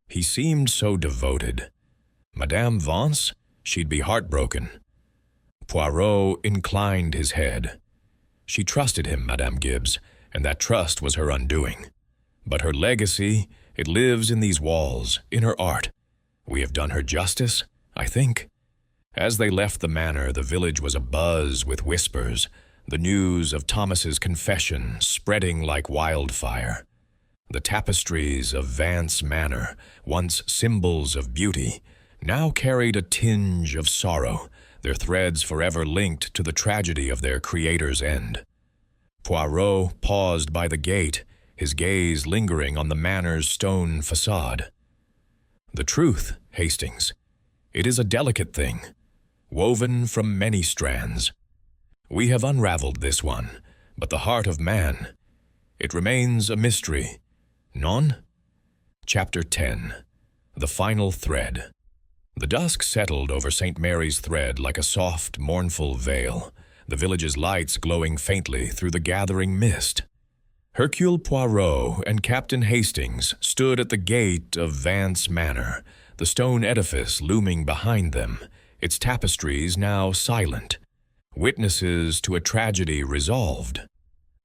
He seemed so devoted. Madame Vance, she'd be heartbroken. Poirot inclined his head. She trusted him, Madame Gibbs, and that trust was her undoing. But her legacy, it lives in these walls, in her art. We have done her justice, I think. As they left the manor, the village was abuzz with whispers, the news of Thomas's confession spreading like wildfire. The tapestries of Vance Manor, once symbols of beauty, now carried a tinge of sorrow, their threads forever linked to the tragedy of their creator's end. Poirot paused by the gate, his gaze lingering on the manor's stone facade. "The truth, Hastings. It is a delicate thing, woven from many strands. We have unraveled this one, but the heart of man, it remains a mystery. Non?" Chapter 10. The Final Thread. The dusk settled over St. Mary's Thread like a soft, mournful veil, the village's lights glowing faintly through the gathering mist. Hercule Poirot and Captain Hastings stood at the gate of Vance Manor, the stone edifice looming behind them, its tapestries now silent, witnesses to a tragedy resolved.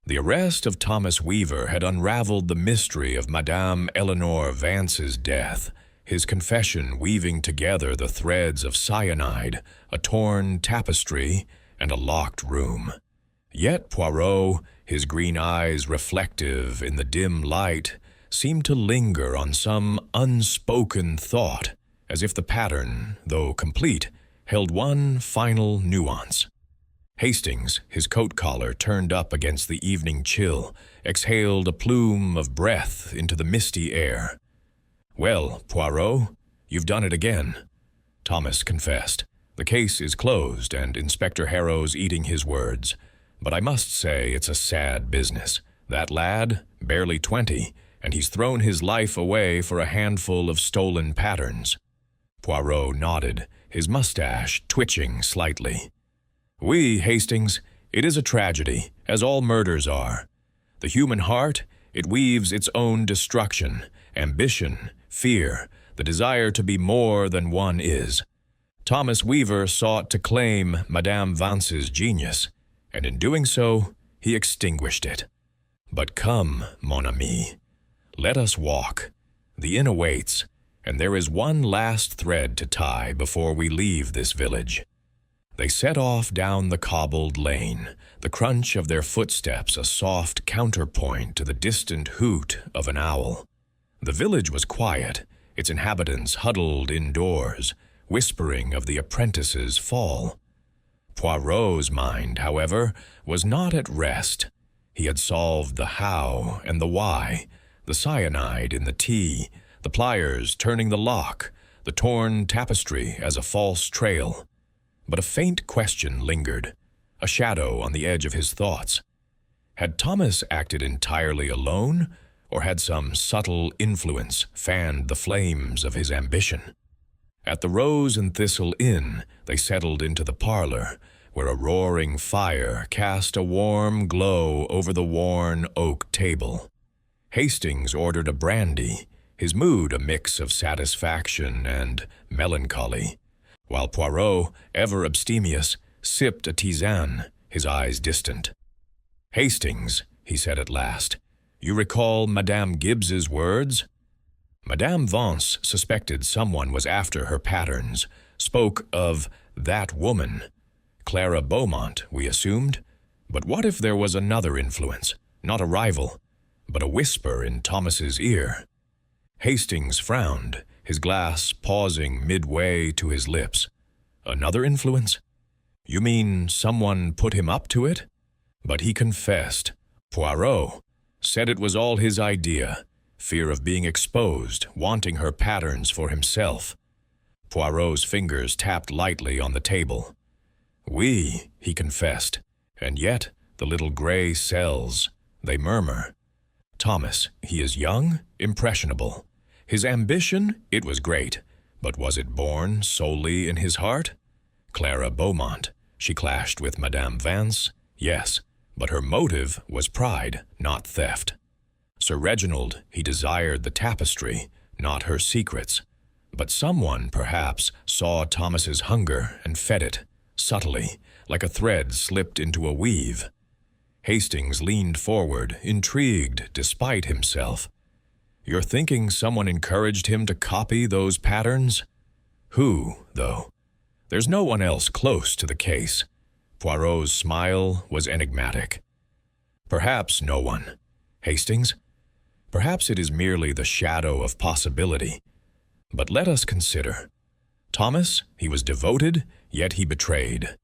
The arrest of Thomas Weaver had unraveled the mystery of Madame Eleanor Vance's death, his confession weaving together the threads of cyanide, a torn tapestry, and a locked room. Yet Poirot, his green eyes reflective in the dim light, seemed to linger on some unspoken thought, as if the pattern, though complete, held one final nuance. Hastings, his coat collar turned up against the evening chill, exhaled a plume of breath into the misty air. "Well, Poirot, you've done it again," Thomas confessed. "The case is closed and Inspector Harrow's eating his words. But I must say it's a sad business. That lad, barely 20, and he's thrown his life away for a handful of stolen patterns." Poirot nodded, his mustache twitching slightly. "Oui, Hastings, it is a tragedy, as all murders are. The human heart, it weaves its own destruction, ambition, fear, the desire to be more than one is. Thomas Weaver sought to claim Madame Vance's genius, and in doing so, he extinguished it. But come, mon ami, let us walk. The inn awaits, and there is one last thread to tie before we leave this village." They set off down the cobbled lane, the crunch of their footsteps a soft counterpoint to the distant hoot of an owl. The village was quiet, its inhabitants huddled indoors, whispering of the apprentice's fall. Poirot's mind, however, was not at rest. He had solved the how and the why, the cyanide in the tea, the pliers turning the lock, the torn tapestry as a false trail. But a faint question lingered, a shadow on the edge of his thoughts. Had Thomas acted entirely alone, or had some subtle influence fanned the flames of his ambition? At the Rose and Thistle Inn, they settled into the parlor, where a roaring fire cast a warm glow over the worn oak table. Hastings ordered a brandy, his mood a mix of satisfaction and melancholy, while Poirot, ever abstemious, sipped a tisane, his eyes distant. "Hastings," he said at last, "you recall Madame Gibbs's words?" Madame Vance suspected someone was after her patterns, spoke of "that woman." Clara Beaumont, we assumed. But what if there was another influence, not a rival, but a whisper in Thomas's ear? Hastings frowned, his glass pausing midway to his lips. "Another influence? You mean someone put him up to it?" But he confessed. Poirot said it was all his idea, fear of being exposed, wanting her patterns for himself. Poirot's fingers tapped lightly on the table. "Oui," he confessed, "and yet the little gray cells, they murmur. Thomas, he is young, impressionable. His ambition, it was great, but was it born solely in his heart? Clara Beaumont, she clashed with Madame Vance, yes, but her motive was pride, not theft. Sir Reginald, he desired the tapestry, not her secrets. But someone, perhaps, saw Thomas's hunger and fed it, subtly, like a thread slipped into a weave. Hastings leaned forward, intrigued despite himself. "You're thinking someone encouraged him to copy those patterns? Who, though? There's no one else close to the case." Poirot's smile was enigmatic. "Perhaps no one. Hastings, Perhaps it is merely the shadow of possibility. But let us consider. Thomas, he was devoted, yet he betrayed.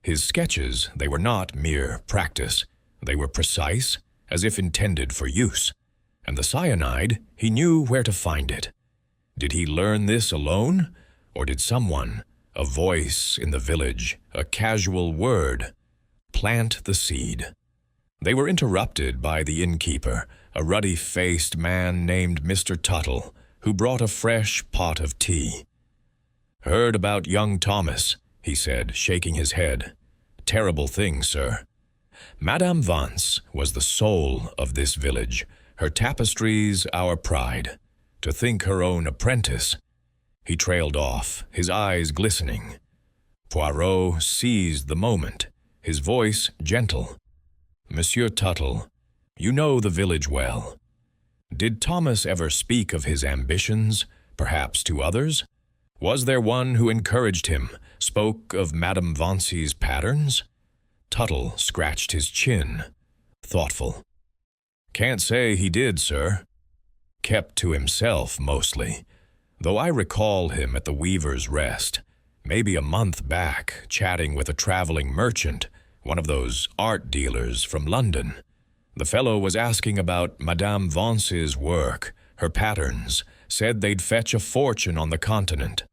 His sketches, they were not mere practice. They were precise, as if intended for use. And the cyanide, he knew where to find it. Did he learn this alone? Or did someone, a voice in the village, a casual word, plant the seed? They were interrupted by the innkeeper, a ruddy-faced man named Mr. Tuttle, who brought a fresh pot of tea. "Heard about young Thomas," he said, shaking his head. "Terrible thing, sir. Madame Vance was the soul of this village, her tapestries our pride. To think her own apprentice—" He trailed off, his eyes glistening. Poirot seized the moment, his voice gentle. "Monsieur Tuttle, you know the village well. Did Thomas ever speak of his ambitions, perhaps to others? Was there one who encouraged him, spoke of Madame Vance's patterns?" Tuttle scratched his chin, thoughtful. "Can't say he did, sir. Kept to himself, mostly. Though I recall him at the Weaver's Rest, maybe a month back, chatting with a traveling merchant, one of those art dealers from London. The fellow was asking about Madame Vance's work, her patterns, said they'd fetch a fortune on the continent.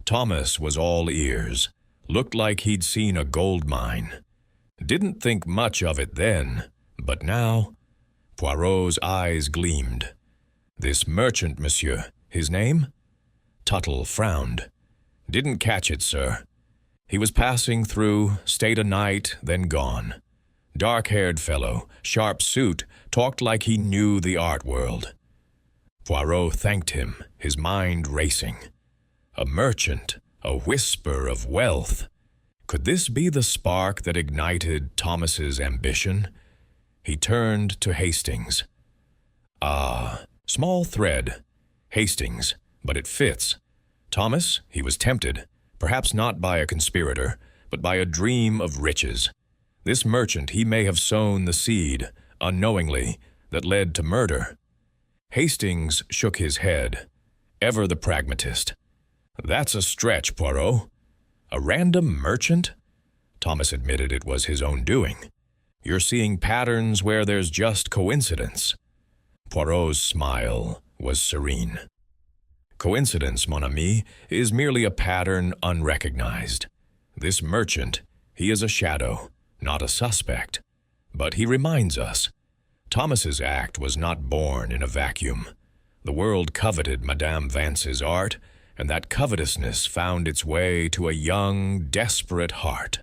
Thomas was all ears. Looked like he'd seen a gold mine. Didn't think much of it then, but now—" Poirot's eyes gleamed. "This merchant, monsieur, his name?" Tuttle frowned. "Didn't catch it, sir. He was passing through, stayed a night, then gone. Dark-haired fellow, sharp suit, talked like he knew the art world." Poirot thanked him, his mind racing. A merchant, a whisper of wealth. Could this be the spark that ignited Thomas's ambition? He turned to Hastings. "Ah, small thread. Hastings, but it fits. Thomas, he was tempted, perhaps not by a conspirator, but by a dream of riches. This merchant, he may have sown the seed, unknowingly, that led to murder." Hastings shook his head, ever the pragmatist. "That's a stretch, Poirot. A random merchant?" Thomas admitted it was his own doing. "You're seeing patterns where there's just coincidence." Poirot's smile was serene. "Coincidence, mon ami, is merely a pattern unrecognized. This merchant, he is a shadow, not a suspect. But he reminds us. Thomas's act was not born in a vacuum. The world coveted Madame Vance's art, and that covetousness found its way to a young, desperate heart.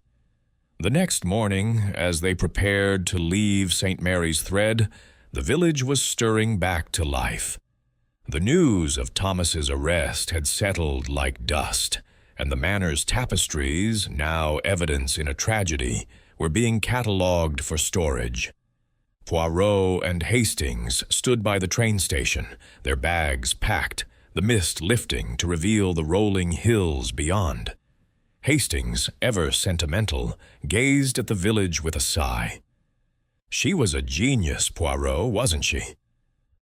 The next morning, as they prepared to leave St. Mary's Thread, the village was stirring back to life. The news of Thomas's arrest had settled like dust, and the manor's tapestries, now evidence in a tragedy, were being catalogued for storage. Poirot and Hastings stood by the train station, their bags packed, the mist lifting to reveal the rolling hills beyond. Hastings, ever sentimental, gazed at the village with a sigh. "She was a genius, Poirot, wasn't she?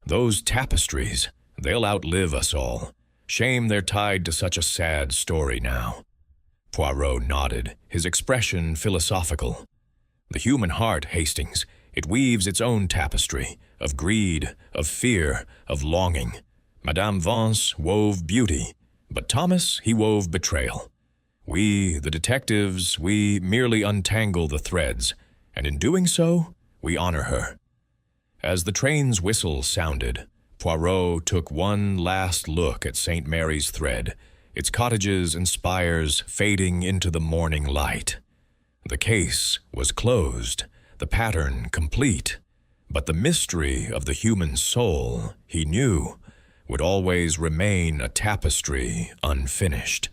Those tapestries, they'll outlive us all. Shame they're tied to such a sad story now." Poirot nodded, his expression philosophical. "The human heart, Hastings, it weaves its own tapestry, of greed, of fear, of longing. Madame Vance wove beauty, but Thomas, he wove betrayal. We, the detectives, we merely untangle the threads, and in doing so, we honor her." As the train's whistle sounded, Poirot took one last look at St. Mary's Thread, its cottages and spires fading into the morning light. The case was closed, the pattern complete, but the mystery of the human soul, he knew, would always remain a tapestry unfinished.